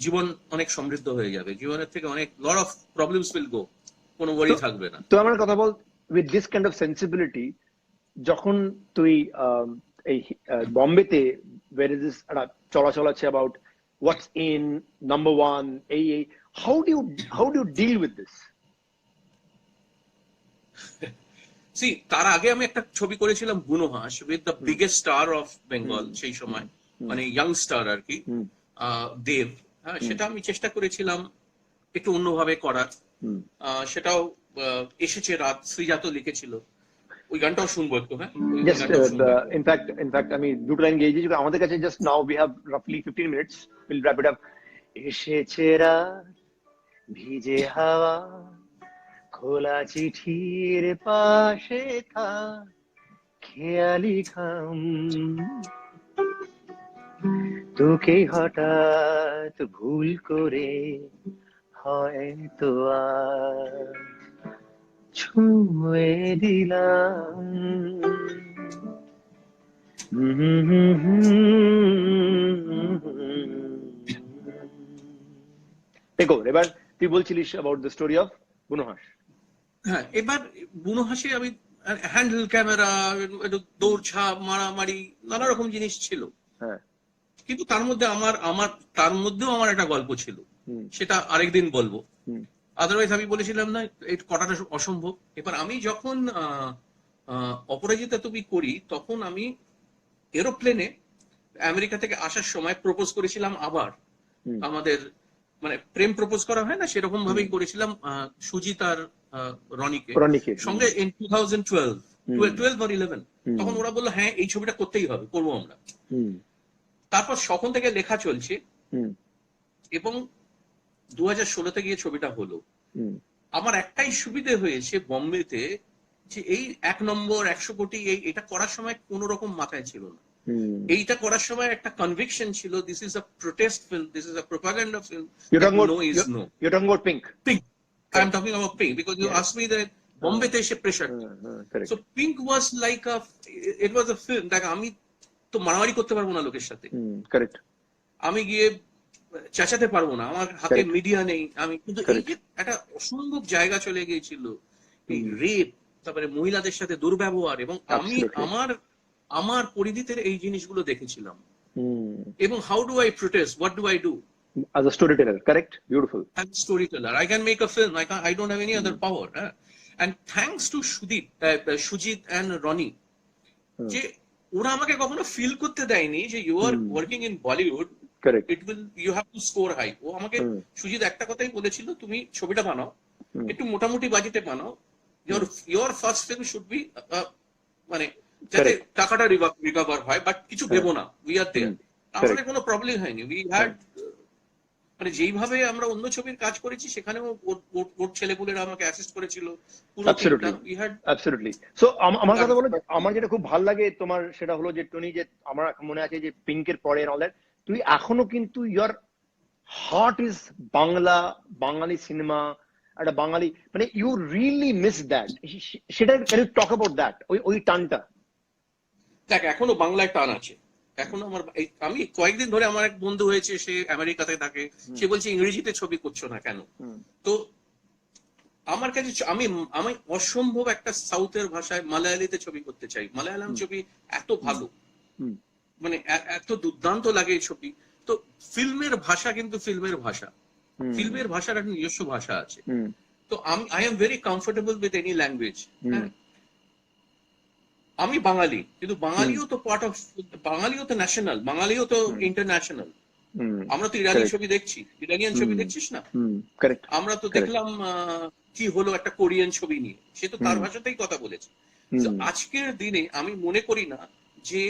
জীবন অনেক সমৃদ্ধ হয়ে যাবে, জীবনের থেকে অনেক lot of problems will go, কোনো ওয়ারি থাকবে না। তো আমার কথা বল, with this kind of sensibility, যখন তুই এই বম্বেতে where is this একটা চলাচল আছে about what's in number one, এই how do you deal with this? See, তার আগে আমি একটা ছবি করেছিলাম Bunohaas with the biggest star of Bengal সেই সময়, মানে ইয়াং স্টার আর কি, দেব। হ্যাঁ, সেটা আমি চেষ্টা করেছিলাম একটু অন্যভাবে করার। সেটাও এসেছে রাত, শ্রীজাত লিখেছিল, ওই গানটাও শুনবো একটু। হ্যাঁ, Just in fact আমি দুটো লাইন গেয়েছি, আমাদের কাছে just now we have roughly 15 minutes, we'll wrap it up. এসেছে রাত, ভিজে হাওয়া, খোলা চিঠির পাশে থাক, খেয়ালি খাম, তোকে হঠাৎ ভুল করে হয়তো আজ ছুঁয়ে দিলাম। দেখো, এবার তুই বলছিলিস about the story of বুনোহাস। হ্যাঁ, এবার বুনোহাসে আমি হ্যান্ডেল ক্যামেরা, একটু দৌড়ঝাঁপ, মারামারি, নানা রকম জিনিস ছিল। হ্যাঁ, কিন্তু তার মধ্যেও আমার একটা গল্প ছিল, সেটা আরেকদিন বলবো। আদারওয়াইজ আমি বলেছিলাম না, এই করাটা অসম্ভব। এবার আমি যখন অপরাজিতা তুমি করি, তখন আমি এরোপ্লেনে আমেরিকা থেকে আসার সময় প্রপোজ করেছিলাম আবার। আমাদের মানে প্রেম প্রপোজ করা হয় না, সেরকম ভাবেই করেছিলাম সুজিত আর রনিকে সঙ্গে ইন 2012 or 11। তখন ওরা বললো হ্যাঁ এই ছবিটা করতেই হবে, করবো আমরা। তারপর সখন থেকে লেখা চলছে এবং 2016-তে গিয়ে ছবিটা হলো। আমার একটাই সুবিধে হয়েছে বম্বেতে, যে এই 1 নম্বর 100 কোটি এটা করার সময় কোন রকম মাথায় ছিল না। এইটা করার সময় একটা কনভিকশন ছিল, this is a protest film, this is a propaganda film. You're talking about Pink. I am talking about Pink because you asked me that বম্বেতে এসে pressure. So Pink was like it was a film that আমি তো মারামারি করতে পারবো না লোকের সাথে, correct, আমি গিয়ে চেঁচাতে পারবো না, আমার হাতে মিডিয়া নেই, আমি কিন্তু এই যে একটা অসম্ভব জায়গা চলে গিয়েছিল, এই রেপ, তারপরে মহিলাদের সাথে দুর্ব্যবহার, এবং আমি আমার পরিধিতে এই জিনিসগুলো দেখেছিলাম। এবং how do I protest, what do I do as a storyteller, correct, beautiful, as a storyteller, I can make a film, I don't have any other power. And thanks to Sujit and Rony, যে ওরা আমাকে কখনো feel করতে দেয়নি যে you are working in Bollywood, correct. It will you have to score high. ও আমাকে সুজিত একটা কথাই বলেছিল, তুমি ছবিটা বানাও, একটু মোটামুটি বাজেটে বানাও, your first film should be মানে যাতে টাকাটা রিকভার হয়, বাট কিছু ভেবো না, উই আর দেয়ার। আমাদের কোনো প্রবলেম হয়নি, উই হ্যাড মানে যেইভাবে আমরা অন্য ছবির কাজ করেছি সেখানেও ওর ছেলেপুলেরা আমাকে অ্যাসিস্ট করেছিল পুরো টিমটা। We had absolutely. সো আমার কথা বলো, আমার যেটা খুব ভালো লাগে তোমার সেটা হলো যে টনি, যে আমার মনে আছে যে পিঙ্কের পরে অল দ্যাট, তুই এখনো কিন্তু your heart is Bangla, Bangali cinema, একটা বাঙালি, মানে ইউ রিয়েলি মিস দ্যাট। সেটা can you talk about that, ওই টানটা? দেখ, এখনো বাংলায় টান আছে। এখনো আমি কয়েকদিন ধরে আমার এক বন্ধু হয়েছে, সে আমেরিকাতে থাকে, সে বলছে ইংরেজিতে ছবি করছো না কেন? তো আমার কাছে আমি অসম্ভব একটা সাউথের ভাষায় মালায়ালিতে ছবি করতে চাই। মালায়ালাম ছবি এত ভালো, মানে এত দুর্দান্ত লাগে এই ছবি। তো ফিল্মের ভাষা কিন্তু ফিল্মের ভাষা, ফিল্মের ভাষার একটা নিজস্ব ভাষা আছে। তো I am very comfortable with any language. আমি বাঙালি, কিন্তু বাঙালিও তো পার্ট অফ, বাঙালিও তো ন্যাশনাল, বাঙালিও তো ইন্টারন্যাশনাল। আমরা তো ইরানি ছবি দেখছি, ইরানিয়ান ছবি দেখছিস না? আমরা তো দেখলাম কি হলো একটা কোরিয়ান ছবি নিয়ে, সে তো তার ভাষাতেই কথা বলেছে। আজকের দিনে আমি মনে করি না যে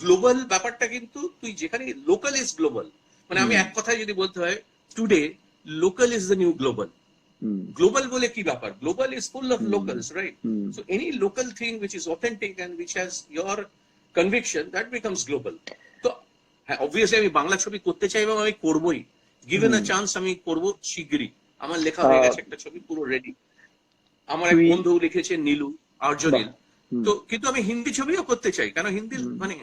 গ্লোবাল ব্যাপারটা, কিন্তু তুই যেখানে লোকাল ইজ গ্লোবাল, মানে আমি এক কথায় যদি বলতে হয়, today local is the new global. Global বলে কি ব্যাপার? Global is full of locals, right? So any local thing which is authentic and which has your conviction, that becomes global. তো হ্যাঁ, অবভিয়াসলি আমি বাংলা ছবি করতে চাই এবং আমি করবোই, গিভেন আ চান্স আমি করবো শিগগিরই। আমার লেখা হয়ে গেছে একটা ছবি, পুরো রেডি। আমার এক বন্ধু লিখেছে, নীলু আর্জনিল। তো কিন্তু আমি হিন্দি ছবিও করতে চাই, কেন হিন্দি মানে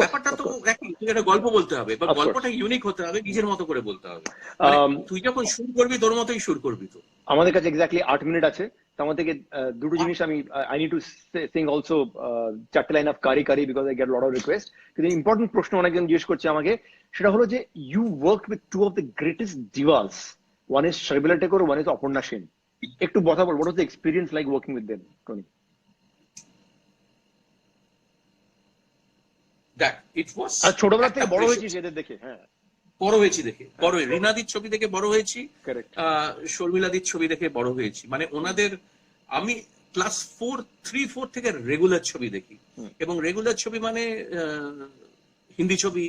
ব্যাপারটা তো একই, তুই একটা গল্প বলতে হবে, বা গল্পটা ইউনিক হতে হবে, নিজের মতো করে বলতে হবে। তুই যখন শুরু করবি তোর মতোই শুরু করবি। তো আমাদের কাছে এক্স্যাক্টলি 8 মিনিট আছে, তো আমার থেকে দুটো জিনিস আমি I need to sing also 4টে line of Kaari Kaari, because I get lot of request. কিন্তু ইম্পর্টেন্ট প্রশ্ন অনেকজন জিজ্ঞেস করছে আমাকে, সেটা হলো যে you work with two of the greatest divas, one is Sharmila Tagore, one is Aparna Sen. একটু কথা বল, what was the experience like working with them, Tony? দেখ, ইট ওয়াজ, আর ছোটবেলা থেকে বড় হয়েছিস এদের দেখে? হ্যাঁ, বড় হয়েছি দেখে, বড় হয়ে রিনাদির ছবি দেখে বড় হয়েছি, শর্মিলাদির ছবি দেখে বড় হয়েছি। মানে ওনাদের আমি ক্লাস 3-4 থেকে রেগুলার ছবি দেখি, এবং রেগুলার ছবি মানে হিন্দি ছবি,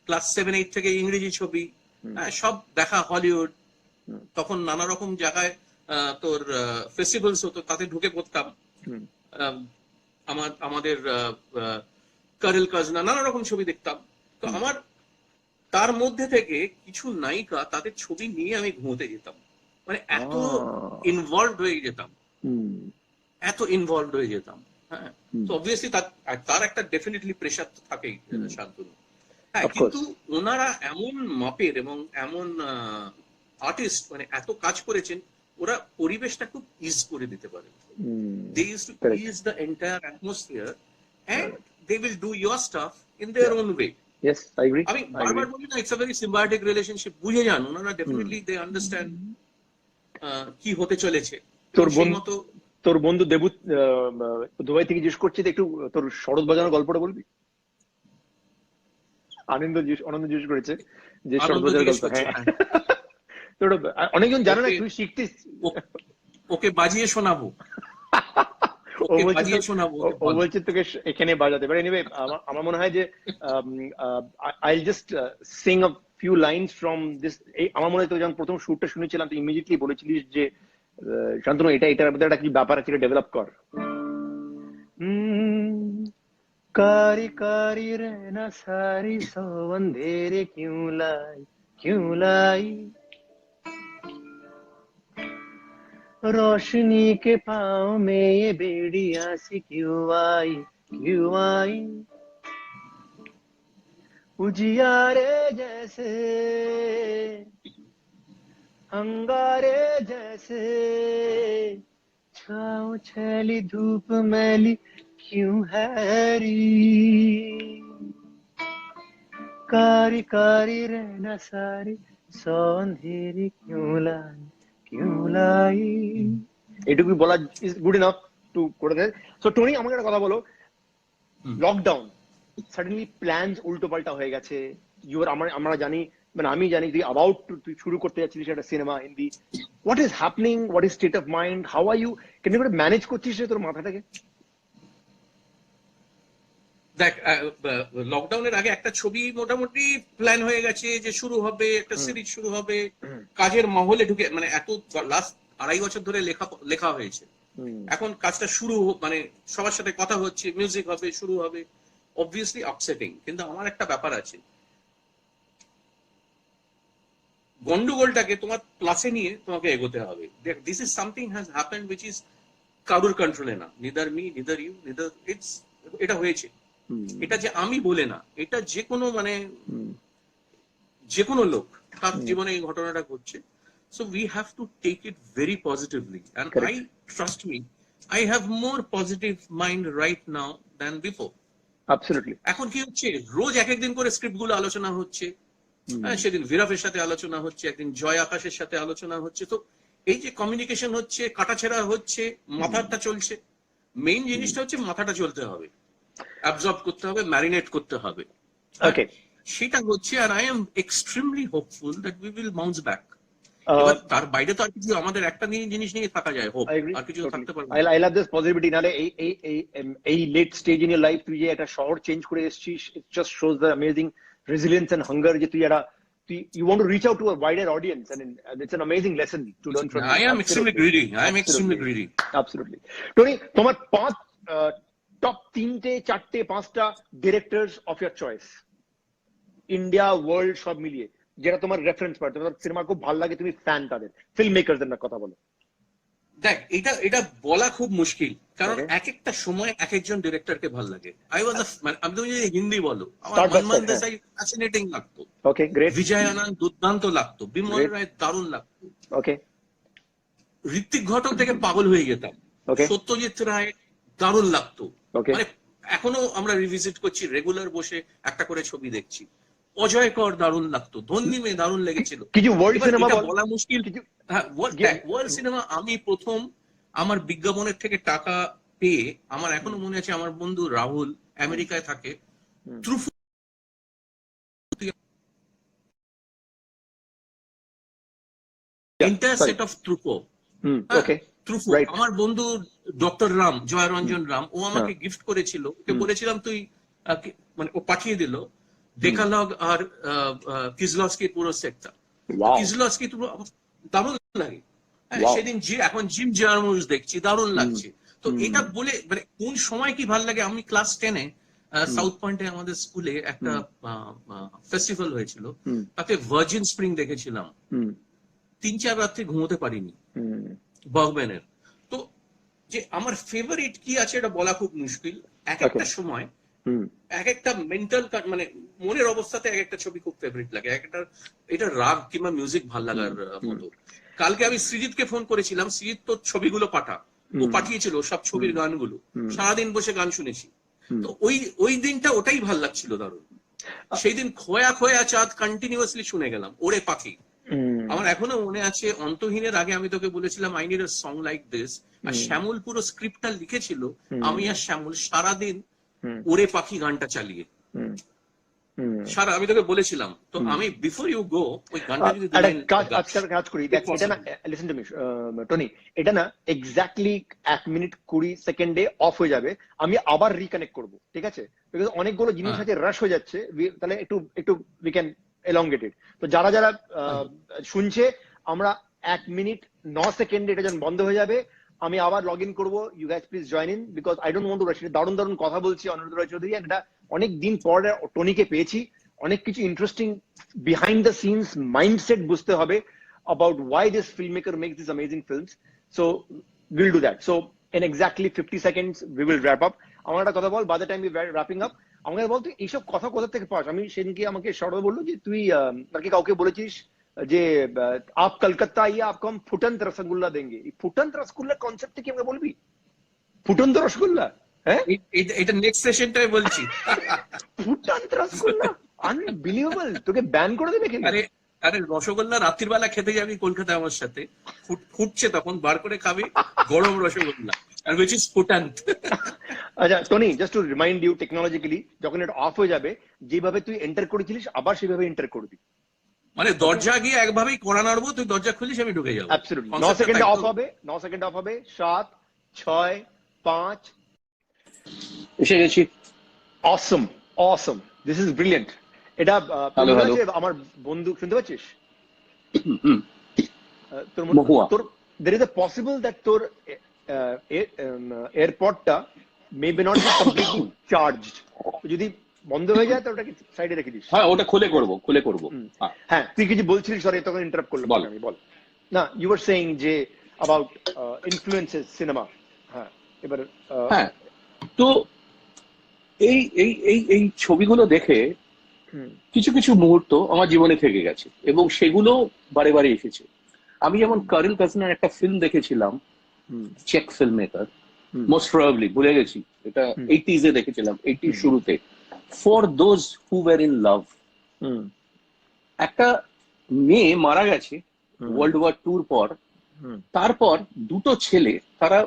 ক্লাস 7-8 থেকে ইংরেজি ছবি, সব দেখা, হলিউড। তখন নানা রকম জায়গায় তোর ফেস্টিভ্যালস হতো, তাতে ঢুকে পড়তাম। আমাদের কারেল কাজনা, নানা রকম ছবি দেখতাম। তো আমার তার মধ্যে থেকে কিছু নায়িকা, তাদের ছবি নিয়ে আমি ঘুমোতে যেতাম, মানে এত ইনভলভ হয়ে যেতাম, এত ইনভলভ হয়ে যেতাম। হ্যাঁ, তো অবভিয়াসলি তার একটা ডেফিনেটলি প্রেশার থাকেই শান্তনু। হ্যাঁ, কিন্তু ওনারা এমন মাপের এবং এমন আর্টিস্ট, মানে এত কাজ করেছেন, ওরা পরিবেশটা খুব ইজ করে দিতে পারে। They used to ease the entire atmosphere and they will do your stuff in their own way. Yes, I agree. আমি বারবার বলি না, it's a very symbiotic relationship. বুঝে যান ওনারা, definitely they understand কি হতে চলেছে। তোর বন্ধু দেবু দুবাই থেকে জিজ্ঞেস করছে, একটু তোর শরৎ বাজানোর গল্পটা বলবি? আনন্দ জিজ্ঞেস করেছে যে শরৎ বাজানোর গল্প। হ্যাঁ, অনেকজন জানে না, তুই শিখতিস। ওকে বাজিয়ে শোনাবো, ও বলছে তোকে এখানে বাজাতে পারে। এনিওয়ে, আমার মনে হয় যে আইল just Singh a few lines from this. আমার মনে হয় তো যখন প্রথম শুটটা শুনেছিলাম, তো ইমিডিয়েটলি বলেছিলিস যে শান্তনু, এটার মধ্যে একটা কি ব্যাপার আছে, ডেভেলপ কর। कारी कारी रहना सारी सो अंधेरे क्यों लाई रोशनी के पाँव में ये बेड़िया सी क्यों आई उजियारे जैसे अंगारे जैसे छाँव छैली धूप मैली क्यों हैरी कारी कारी रहना सारी सो अंधेरी क्यों क्यों लाई এটুকু বলা ইজ গুড ইনাফ টু করে দেয়। সো টনি আমাকে একটা কথা বলো, লকডাউন সাডেনলি প্ল্যানস উল্টো পাল্টা হয়ে গেছে, আমরা জানি, মানে আমি জানি তুই অ্যাবাউট তুই শুরু করতে যাচ্ছিস একটা cinema Hindi, what is happening, what is state of mind, how are you, কেন করে ম্যানেজ করছিস রে তোর মাথাটাকে? দেখ, লকডাউনের আগে একটা ছবি মোটামুটি প্ল্যান হয়ে গেছে যে শুরু হবে, একটা সিরিজ শুরু হবে, কাজের মহলে ঢুকে, মানে এত লাস্ট 2.5 বছর ধরে লেখা হয়েছে, এখন কাজটা শুরু মানে সবার সাথে কথা হচ্ছে, মিউজিক হবে, শুরু হবে, অবভিয়াসলি আপসেটিং। কিন্তু আমার একটা ব্যাপার আছে, গন্ডগোলটাকে তোমার প্লাসে নিয়ে তোমাকে এগোতে হবে। দেখ, this is something has happened which is কারোর কন্ট্রোলে না, neither me neither you neither it's, এটা হয়েছে। এটা যে আমি বলে না, এটা যে কোনো মানে যে কোনো লোক তার জীবনে এই ঘটনাটা ঘটছে। So we have to take it very positively, and I trust me, I have more positive mind right now than before. Absolutely. এখন কি হচ্ছে, রোজ এক একদিন করে স্ক্রিপ্ট গুলো আলোচনা হচ্ছে, সেদিন ভিরাফের সাথে আলোচনা হচ্ছে, একদিন জয় আকাশের সাথে আলোচনা হচ্ছে। তো এই যে কমিউনিকেশন হচ্ছে, কাটাছেড়া হচ্ছে, মাথাটা চলছে, মেইন জিনিসটা হচ্ছে মাথাটা চলতে হবে, অ্যাবজর্ব করতে হবে, ম্যারিনেট করতে হবে। ওকে, সেটা হচ্ছে, আর I am extremely hopeful that we will bounce back. এবার তার বাইরে তো আর কিছু আমাদের একটা জিনিস নিয়ে থাকা যায়, হোপ, আর কিছু থাকতে পারবে। I love this positivity. নালে এই late stage in your life তুই যে একটা শহর চেঞ্জ করে এসেছিস, it just shows the amazing resilience and hunger যে তুই you want to reach out to a wider audience, and it's an amazing lesson to learn from. I am extremely greedy. I am extremely greedy. Absolutely. Tony, তোমার top 3টে 4টে 5টা directors of your choice, India world সব মিলিয়ে, যেটা তোমার reference point, তোমার cinema খুব ভালো লাগে, তুমি ফ্যান তাদের, ফিল্ম মেকারদের কথা বলো। দেখ, এটা বলা খুব মুশকিল, কারণ এক একটা সময় এক একজন ডিরেক্টরকে ভালো লাগে। আমি তুমি যদি হিন্দি বলো, আমার হনুমান দেসাই ফ্যাসিনেটিং লাগতো, ওকে গ্রেট, বিজয় আনন্দ দুর্দান্ত লাগতো, বিমল রায় দারুণ লাগতো, ওকে, ঋত্বিক ঘটক থেকে পাগল হয়ে যেতাম, সত্যজিৎ রায় দারুণ লাগতো, মানে এখনো আমরা রিভিজিট করছি, রেগুলার বসে একটা করে ছবি দেখছি, অজয় কর দারুণ লাগতো, ধন্যী মে দারুণ লেগেছিল। কিছু ওয়ার্ল্ড সিনেমা বলা মুশকিল। হ্যাঁ, ওয়ার্ল্ড সিনেমা আমি প্রথম আমার বিজ্ঞাপনের থেকে টাকা পেয়ে, আমার এখনো মনে আছে, আমার বন্ধু রাহুল আমেরিকায় থাকে, ট্রুফো এন্টায়ার সেট অফ ট্রুফো, ট্রুফো, আমার বন্ধু ডক্টর রাম, জয় রঞ্জন রাম, ও আমাকে গিফট করেছিল, ওকে বলেছিলাম তুই, মানে ও পাঠিয়ে দিল ডেকালগ আর কিজলস্কির পুরো সেটটা, কিজলস্কি দারুণ লাগে। সেদিন এখন জিম জার্মুস দেখছি, দারুণ লাগছে। তো এটা বলে মানে কোন সময় কি ভালো লাগে, আমি ক্লাস 10-এ সাউথ পয়েন্টে আমাদের স্কুলে একটা ফেস্টিভ্যাল হয়েছিল, তাতে ভার্জিন স্প্রিং দেখেছিলাম, 3-4 রাত্রি ঘুমোতে পারিনি, বার্গম্যানের। তো যে আমার ফেভারিট কি আছে এটা বলা খুব মুশকিল, এক একটা সময় এক একটা মেন্টাল মানে মনের অবস্থাতে এক একটা ছবি খুব ফেভারিট লাগে, এটা রাগ কিংবা মিউজিক ভাল লাগার মতো। কালকে আমি সৃজিতকে ফোন করেছিলাম, সৃজিত তো ছবিগুলো ও পাঠিয়েছিল সব ছবির গানগুলো, সারাদিন বসে গান শুনেছি। তো ওই দিনটা ওটাই ভাল লাগছিল দারুণ। সেই দিন খোয়া খোয়া চাঁদ কন্টিনিউয়াসলি শুনে গেলাম, ওরে পাখি। আমার এখনো মনে আছে, অন্তহীনের আগে আমি তোকে বলেছিলাম I need a song like this, আর শ্যামল পুরো স্ক্রিপ্টটা লিখেছিল, আমি আর শ্যামল সারাদিন ওরে পাখি গানটা চালিয়ে সারা, আমি তোকে বলেছিলাম। তো আমি বিফোর ইউ গো ওই গানটা যদি কাজ করি, এটা না, লিসেন টু মি টনি, এটা না এক্স্যাক্টলি 1 মিনিট 20 সেকেন্ডে অফ হয়ে যাবে, আমি আবার রিকানেক্ট করব, ঠিক আছে? বিকজ অনেকগুলো জিনিস আছে, রাশ হয়ে যাচ্ছে, তাহলে একটু উই ক্যান elongate it. তো যারা যারা শুনছে, আমরা 1 মিনিট 9 সেকেন্ডে এটা যখন বন্ধ হয়ে যাবে, আমি আবার লগ ইন করবো, you guys please join in, because I don't want to rush it. দারুণ দারুণ কথা বলছি অনিরুদ্ধ রয় চৌধুরী, এটা অনেক দিন পর টনিকে পেয়েছি, অনেক কিছু interesting behind the scenes mindset বুঝতে হবে about why this filmmaker makes these amazing films. So we'll do that. So in exactly 50 seconds we will wrap up. আমার একটা কথা বল, by the time we wrapping up, আমাকে বল তুই এইসব কথা কোথা থেকে পাস? আমি সেদিনকে আমাকে সৌরভ বললো যে তুই নাকি কাউকে বলেছিস যে আপ কলকাতা আইয়ে আপকো হাম ফুটন্ত রসগোল্লা দেंगे। এই ফুটন্ত রসগোল্লা কনসেপ্টটা কি আমাকে বলবি? ফুটন্ত রসগোল্লা, হ্যাঁ এটা নেক্সট সেশনটাই বলছি। ফুটন্ত রসগোল্লা আনবিলিভেবল, তোকে ব্যান করে দেবে কি? আরে রসগোল্লা রাত্রির বেলা খেতে যাবি কলকাতায় আমার সাথে, ফুটছে তখন বার করে খাবি গরম রসগোল্লা, আর উইচ ইজ ফুটান্ত। আচ্ছা Tony, just to remind you, technologically যখন এটা অফ হয়ে যাবে, যেভাবে তুই এন্টার করেছিলিস আবার সেভাবে এন্টার করবি। মানে দরজা গিয়ে একভাবেই কড়া নাড়বো, তুই দরজা খুলিস আমি ঢুকে যাবো। অ্যাবসলিউটলি 9 সেকেন্ডে অফ হবে, 9 সেকেন্ডে অফ হবে। 7 6 5। এসে গেছি। অসম অসম, দিস ইজ ব্রিলিয়েন্ট। এটা Hello, hello. আমার বন্ধু, শুনতে পাচ্ছিস? হুম, তোর মহুয়া। তোর there is a possible that তোর এয়ারপডটা maybe not be completely charged, যদি বন্ধ হয়ে যায় তো ওটাকে সাইডে রেখে দিস। হ্যাঁ, ওটা খুলে করব। হ্যাঁ। হ্যাঁ, তুই কিছু বলছিলিস, সরি তখন ইন্টারাপ্ট করলাম। বল। আমি বল না, ইউ আর সেইং যে অ্যাবাউট ইনফ্লুয়েন্সেস সিনেমা। হ্যাঁ, এবার হ্যাঁ, তো এই এই এই এই ছবিগুলো দেখে কিছু কিছু মুহূর্ত আমার জীবনে থেকে গেছে এবং সেগুলো বারে বারে এসেছে। আমি যেমন কারিল কাসনের একটা ফিল্ম দেখেছিলাম, চেক ফিল্ম মেকার, মোস্ট প্রবাবলি ভুলে গেছি, এটা 80s এ দেখেছিলাম, 80s শুরুতে। For those who were in love, একটা মেয়ে মারা গেছে ওয়ার্ল্ড ওয়ার টুর পর, তারপর দুটো ছেলে, তারা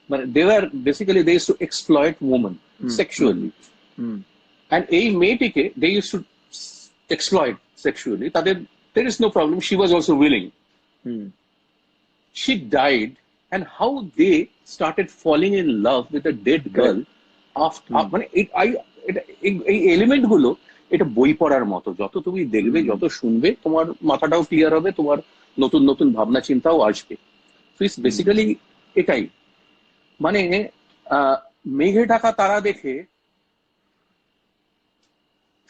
মানে they are basically they use to exploit women sexually, and এই মেয়েটিকে they used to exploit sexually, তাদের there is no problem, she was also willing, she died, and how they started falling in love with a dead girl after, মানে এই element গুলো, এটা বই পড়ার মতো। যত তুমি দেখবে, যত শুনবে, তোমার মাথাটাও ক্লিয়ার হবে, তোমার নতুন নতুন ভাবনা চিন্তাও আসবে। সো ইটস বেসিক্যালি এটাই, মানে মেঘে ঢাকা তারা দেখে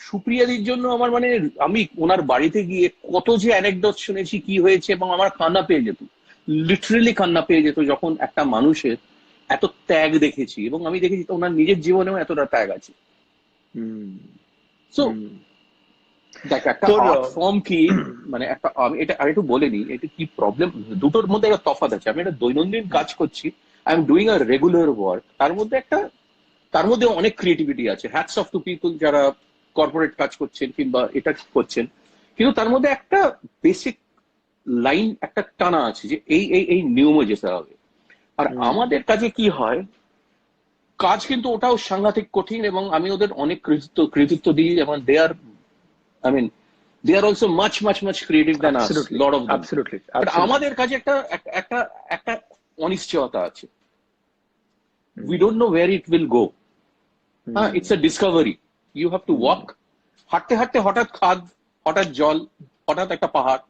সুপ্রিয়াদির জন্য আমার মানে, আমি ওনার বাড়িতে গিয়ে কত যে অ্যানেকডোট শুনেছি কি হয়েছে, এবং আমার কান্না পেয়ে যেত, লিটারেলি কান্না পেয়ে যেত যখন একটা মানুষের এত ত্যাগ দেখেছি, এবং আমি দেখেছি তো ওনার নিজের জীবনেও এতটা ত্যাগ আছে। সো দেখ, একটা আর্ট ফর্ম কি, মানে একটা, আমি এটা আরেকটু বলে নিই, এটা কি প্রবলেম, দুটোর মধ্যে একটা তফাৎ আছে। আমি একটা দৈনন্দিন কাজ করছি, I am doing a regular work, তার মধ্যে অনেক ক্রিয়েটিভিটি আছে। হ্যাটস অফ টু পিপল যারা কর্পোরেট কাজ করছেন কিংবা এটা করছেন, কিন্তু তার মধ্যে একটা বেসিক লাইন, একটা টানা আছে যে এই এই এই নিয়মে যেতে হবে। আর আমাদের কাজে কি হয়, কাজ কিন্তু ওটাও সাংঘাতিক কঠিন, এবং আমি ওদের অনেক কৃতিত্ব দিই, যেমন they are, I mean, they are also much much much creative than us, lot of them. Absolutely, but আমাদের কাজে একটা একটা একটা অনিশ্চয়তা আছে, we don't know where it will go. হ্যাঁ, it's a discovery, you have to walk. হাঁটতে হাঁটতে হঠাৎ খাদ, হঠাৎ জল, হঠাৎ একটা পাহাড়,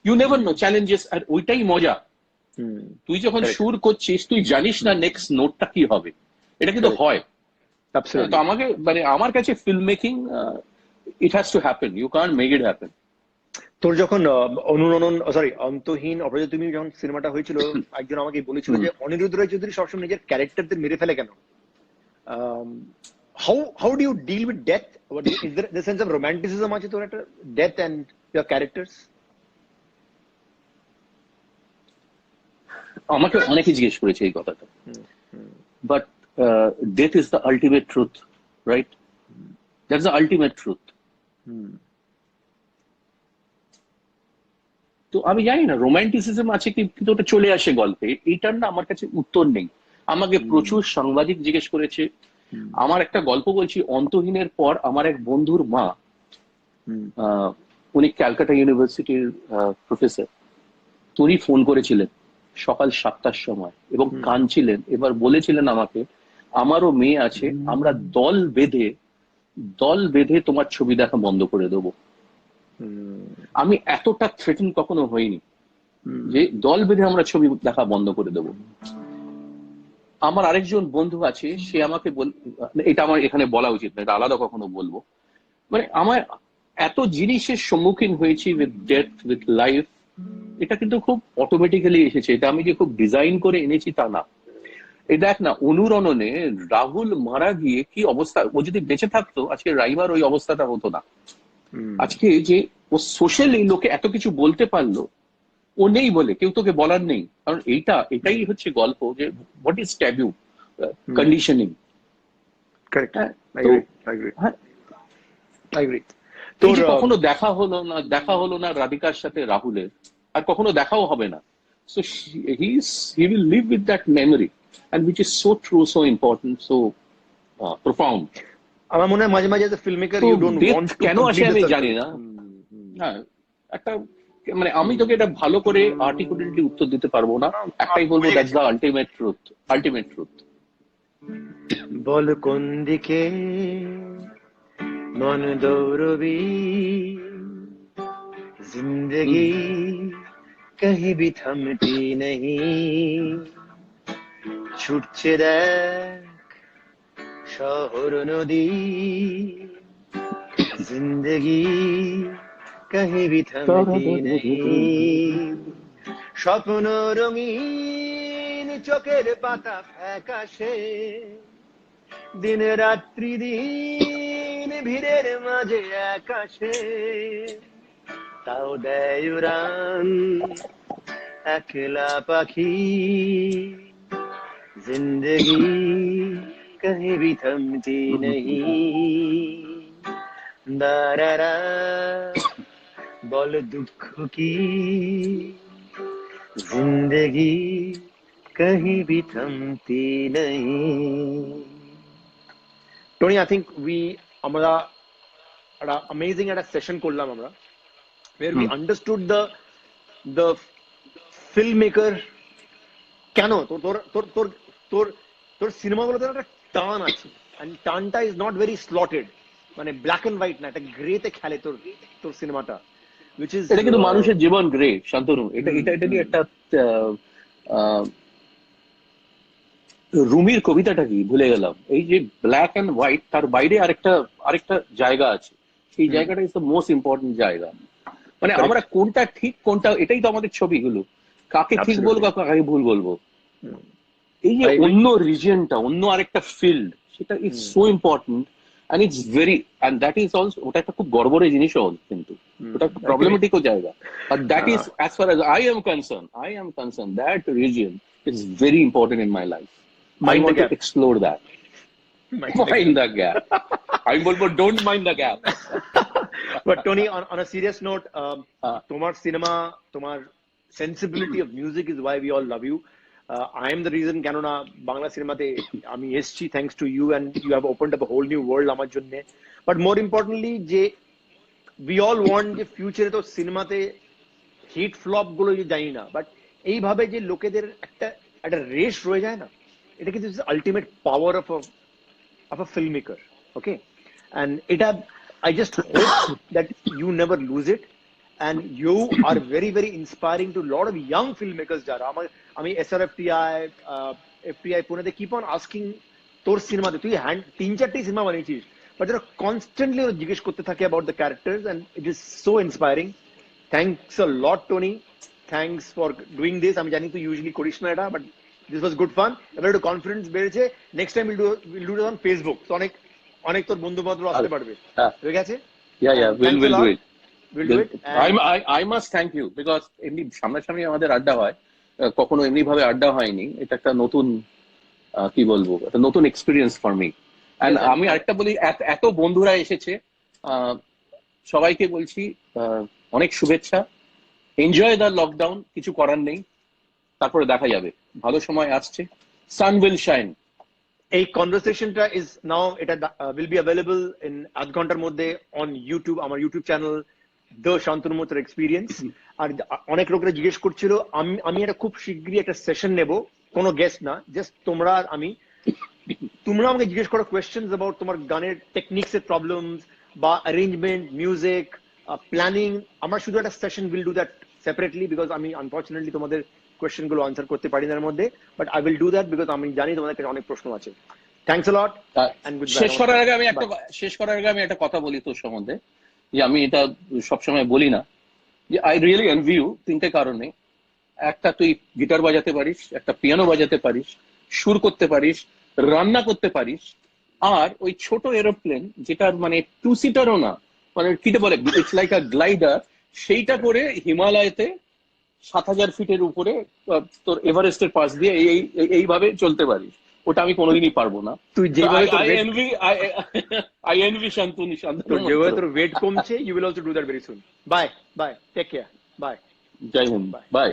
ইউ নেভার নো, চ্যালেঞ্জেস। আর ওইটাই মজা, তুই যখন সুর করছিস তুই জানিস না নেক্সট নোটটা কি হবে, এটা কিন্তু হয়। তো আমাকে, মানে আমার কাছে film making, it has to happen, you can't make it happen. তোর যখন অন্তহীন অপরাধী, তুমি যখন সিনেমাটা হয়েছিল, একজন আমাকে বলেছিল যে অনিরুদ্ধ রায় চৌধুরী সবসময় নিজের ক্যারেক্টারদের মেরে ফেলে কেন? how do you deal with death? Is there the sense of romanticism আছে তোর একটা death and your characters? আমাকে অনেকে জিজ্ঞেস করেছে এই কথাটা, but death is the ultimate truth, right? That's the ultimate truth. তো আমি জানি না রোমান্টিসিজম আছে কি, কিন্তু ওটা চলে আসে গল্পে, এইটার না আমার কাছে উত্তর নেই। আমাকে প্রচুর সাংবাদিক জিজ্ঞেস করেছে। আমার একটা গল্প বলছি, অন্তহীনের পর আমার এক বন্ধুর মা, উনি ক্যালকাটা ইউনিভার্সিটির প্রফেসর, উনি ফোন করেছিলেন সকাল 7টার সময় এবং কাঁদছিলেন। এবার বলেছিলেন আমাকে, আমারও মেয়ে আছে, আমরা দল বেঁধে তোমার ছবি দেখা বন্ধ করে দেবো। আমি এতটা থ্রেটেন কখনো হইনি যে দল বেঁধে আমরা ছবি দেখা বন্ধ করে দেবো। আমার আরেকজন বন্ধু আছে, সে আমাকে এটা আমার এখানে বলা উচিত না, এটা আলাদা কখনো বলবো। মানে আমার এত জিনিসের সম্মুখীন হয়েছি, উইথ ডেথ, উইথ লাইফ, এটা কিন্তু খুব অটোমেটিক্যালি এসেছে, এটা আমি যে খুব ডিজাইন করে এনেছি তা না। এই দেখ না, অনুরণনে রাহুল মারা গিয়ে কি অবস্থা, ও যদি বেঁচে থাকতো আজকে রাইমার ওই অবস্থাটা হতো না। আজকে যে ও সোশ্যালি লোকে এত কিছু বলতে পারলো, ও নেই বলে, কেউ তোকে বলার নেই। কারণ এটাই হচ্ছে গল্প, যে what is taboo, conditioning. Correct. I agree. এই যে তোর কখনো দেখা হলো না রাধিকার সাথে রাহুলের, আর কখনো দেখাও হবে না। So he will live with that memory, and which is so true, so important, so profound. আমার মনে হয় মাঝে মাঝে ফিল্ম মেকার তো you don't death want to কেন আসে কমপ্লিট আমি দ্য জানি সার্কেল। না। হ্যাঁ, একটা মানে আমি তোকে এটা ভালো করে আর্টিকুলেটলি উত্তর দিতে পারবো না। একটাই বলবো, that's the ultimate truth, ultimate truth. বল কোন দিকে মন দৌড়বি, जिंदगी कहीं भी थमती नहीं, ছুটছে দেখ শহর নদী, जिंदगी कहीं भी थमती नहीं, স্বপ্ন রঙিন চোখের পাতা ফ্যাকাশে, দিন রাত্রি দিন ভিড়ের মাঝে আকাশে, তাও দেয় উড়ান একলা পাখি, जिंदगी कहीं भी थमती नहीं, দারারা বল দুঃখ কি, जिंदगी कहीं भी थमती नहीं। টনি, আই থিঙ্ক আমরা একটা অ্যামেজিং একটা সেশন করলাম আমরা, where we understood the filmmaker কেন তোর তোর তোর তোর তোর তোর সিনেমাগুলোতে একটা টান আছে, and টানটা ইজ নট ভেরি স্লটেড, মানে ব্ল্যাক এন্ড হোয়াইট না, একটা গ্রেতে খেলে তোর তোর সিনেমাটা, which is এটা কিন্তু মানুষের জীবন গ্রে, শান্তনু। এটা এটা এটা নিয়ে একটা রুমির কবিতাটা কি ভুলে গেলাম। এই যে ব্ল্যাক এন্ড হোয়াইট, তার বাইরে আরেকটা জায়গা আছে, সেই জায়গাটা ইজ দ্য মোস্ট ইম্পর্টেন্ট জায়গা। মানে আমরা কোনটা ঠিক কোনটা, এটাই তো আমাদের ছবিগুলো, কাকে ঠিক বলবো কাকে ভুল বলবো। এই যে অন্য রিজিয়নটা, অন্য আরেকটা ফিল্ড, সেটা is so important, and it's very, and that is also, ওটা একটা খুব গর্বরের জিনিসও কিন্তু ওটা একটা প্রবলেমেটিকও জায়গা, but that is, as far as I am concerned, that region is very important in my life. I want to explore that. Mind the gap. আমি বলবো don't mind the gap. But Tony, on a serious note, তোমার cinema, তোমার sensibility of music is why we all love you. I am the reason কেননা বাংলা সিনেমাতে আমি এসেছি, thanks to you, and you have opened up a whole new world আমার জন্য। But more importantly, যে we all want যে ফিউচারে তো সিনেমাতে হিট ফ্লপ গুলো যে জানি না, বাট এইভাবে যে লোকেদের একটা একটা রেস রয়ে যায় না, এটা কিন্তু ultimate power of a filmmaker, okay? And এটা I just hope that you never lose it, and you are very very inspiring to a lot of young filmmakers যারা আমি SRFTI FTI পুনেতে keep on asking তোর সিনেমাতে তুই 3-4টি cinema বানিয়েছিস, but যারা constantly জিজ্ঞেস করতে থাকে about the characters, and it is so inspiring. Thanks a lot, Tony. Thanks for doing this. আমি জানি তুই usually করিস না এটা, but this was good fun. এবার একটু কনফিডেন্স বেড়েছে, next time we'll do it on Facebook, so অনেক তোর বন্ধু বান্ধব আসতে পারবে, ঠিক আছে? Yeah, we'll do it. We'll do it. I must thank you, because এমনি সামনাসামনি আমাদের আড্ডা হয়, কখনো এমনি ভাবে আড্ডা হয়নি। এটা একটা নতুন কি বলবো, একটা নতুন এক্সপিরিয়েন্স ফর মি। এন্ড আমি আরেকটা বলি, এত বন্ধুরা এসেছে, সবাইকে বলছি অনেক শুভেচ্ছা। এনজয় দ্য লকডাউন, কিছু করার নেই, তারপরে দেখা যাবে, ভালো সময় আসছে, সান উইল শাইন। এই কনভারসেশনটা ইজ নাও, এটা will be available in আধ ঘন্টার মধ্যে on YouTube, আমার YouTube channel the Shantanu Moitra experience. আর অনেক লোকেরা জিজ্ঞেস করছিল, আমি এটা খুব শীঘ্রই একটা সেশন নেব, কোনো গেস্ট না, জাস্ট তোমরা আর আমি। তোমরা আমাকে জিজ্ঞেস করো কোয়েশ্চেনস অ্যাবাউট তোমার গানের টেকনিক্স এর প্রবলেমস বা অ্যারেঞ্জমেন্ট, মিউজিক, প্ল্যানিং। আমরা শুধু একটা session will do that separately, because আমি আনফর্চুনেটলি তোমাদের কোয়েশ্চেন গুলো আনসার করতে পারি না এর মধ্যে, but I will do that because আমি জানি তোমাদের কাছে অনেক প্রশ্ন আছে। Thanks a lot and goodbye. শেষ করার আগে আমি একটা কথা বলি তোর সম্বন্ধে, যে আমি এটা সবসময় বলি না, যে আই রিয়েলি এনভি ইউ 3টে কারণে। একটা, তুই গিটার বাজাতে পারিস, একটা পিয়ানো বাজাতে পারিস, সুর করতে পারিস, রান্না করতে পারিস, আর ওই ছোট এরোপ্লেন যেটার মানে 2 সিটারও না, মানে কিটা বলে, ইটস লাইক আ গ্লাইডার, সেইটা করে হিমালয়তে 7000 ফিটের উপরে তোর এভারেস্টের পাশ দিয়ে এইভাবে চলতে পারিস। ওটা আমি কোনোদিনই পারবো না। তুই যেভাবে আই এনভি শান্তনু তো যেভাবে মৈত্র। তোর ওয়েট কমছে, you will also do that very soon. Bye bye, take care, bye Jai Hind, bye. By.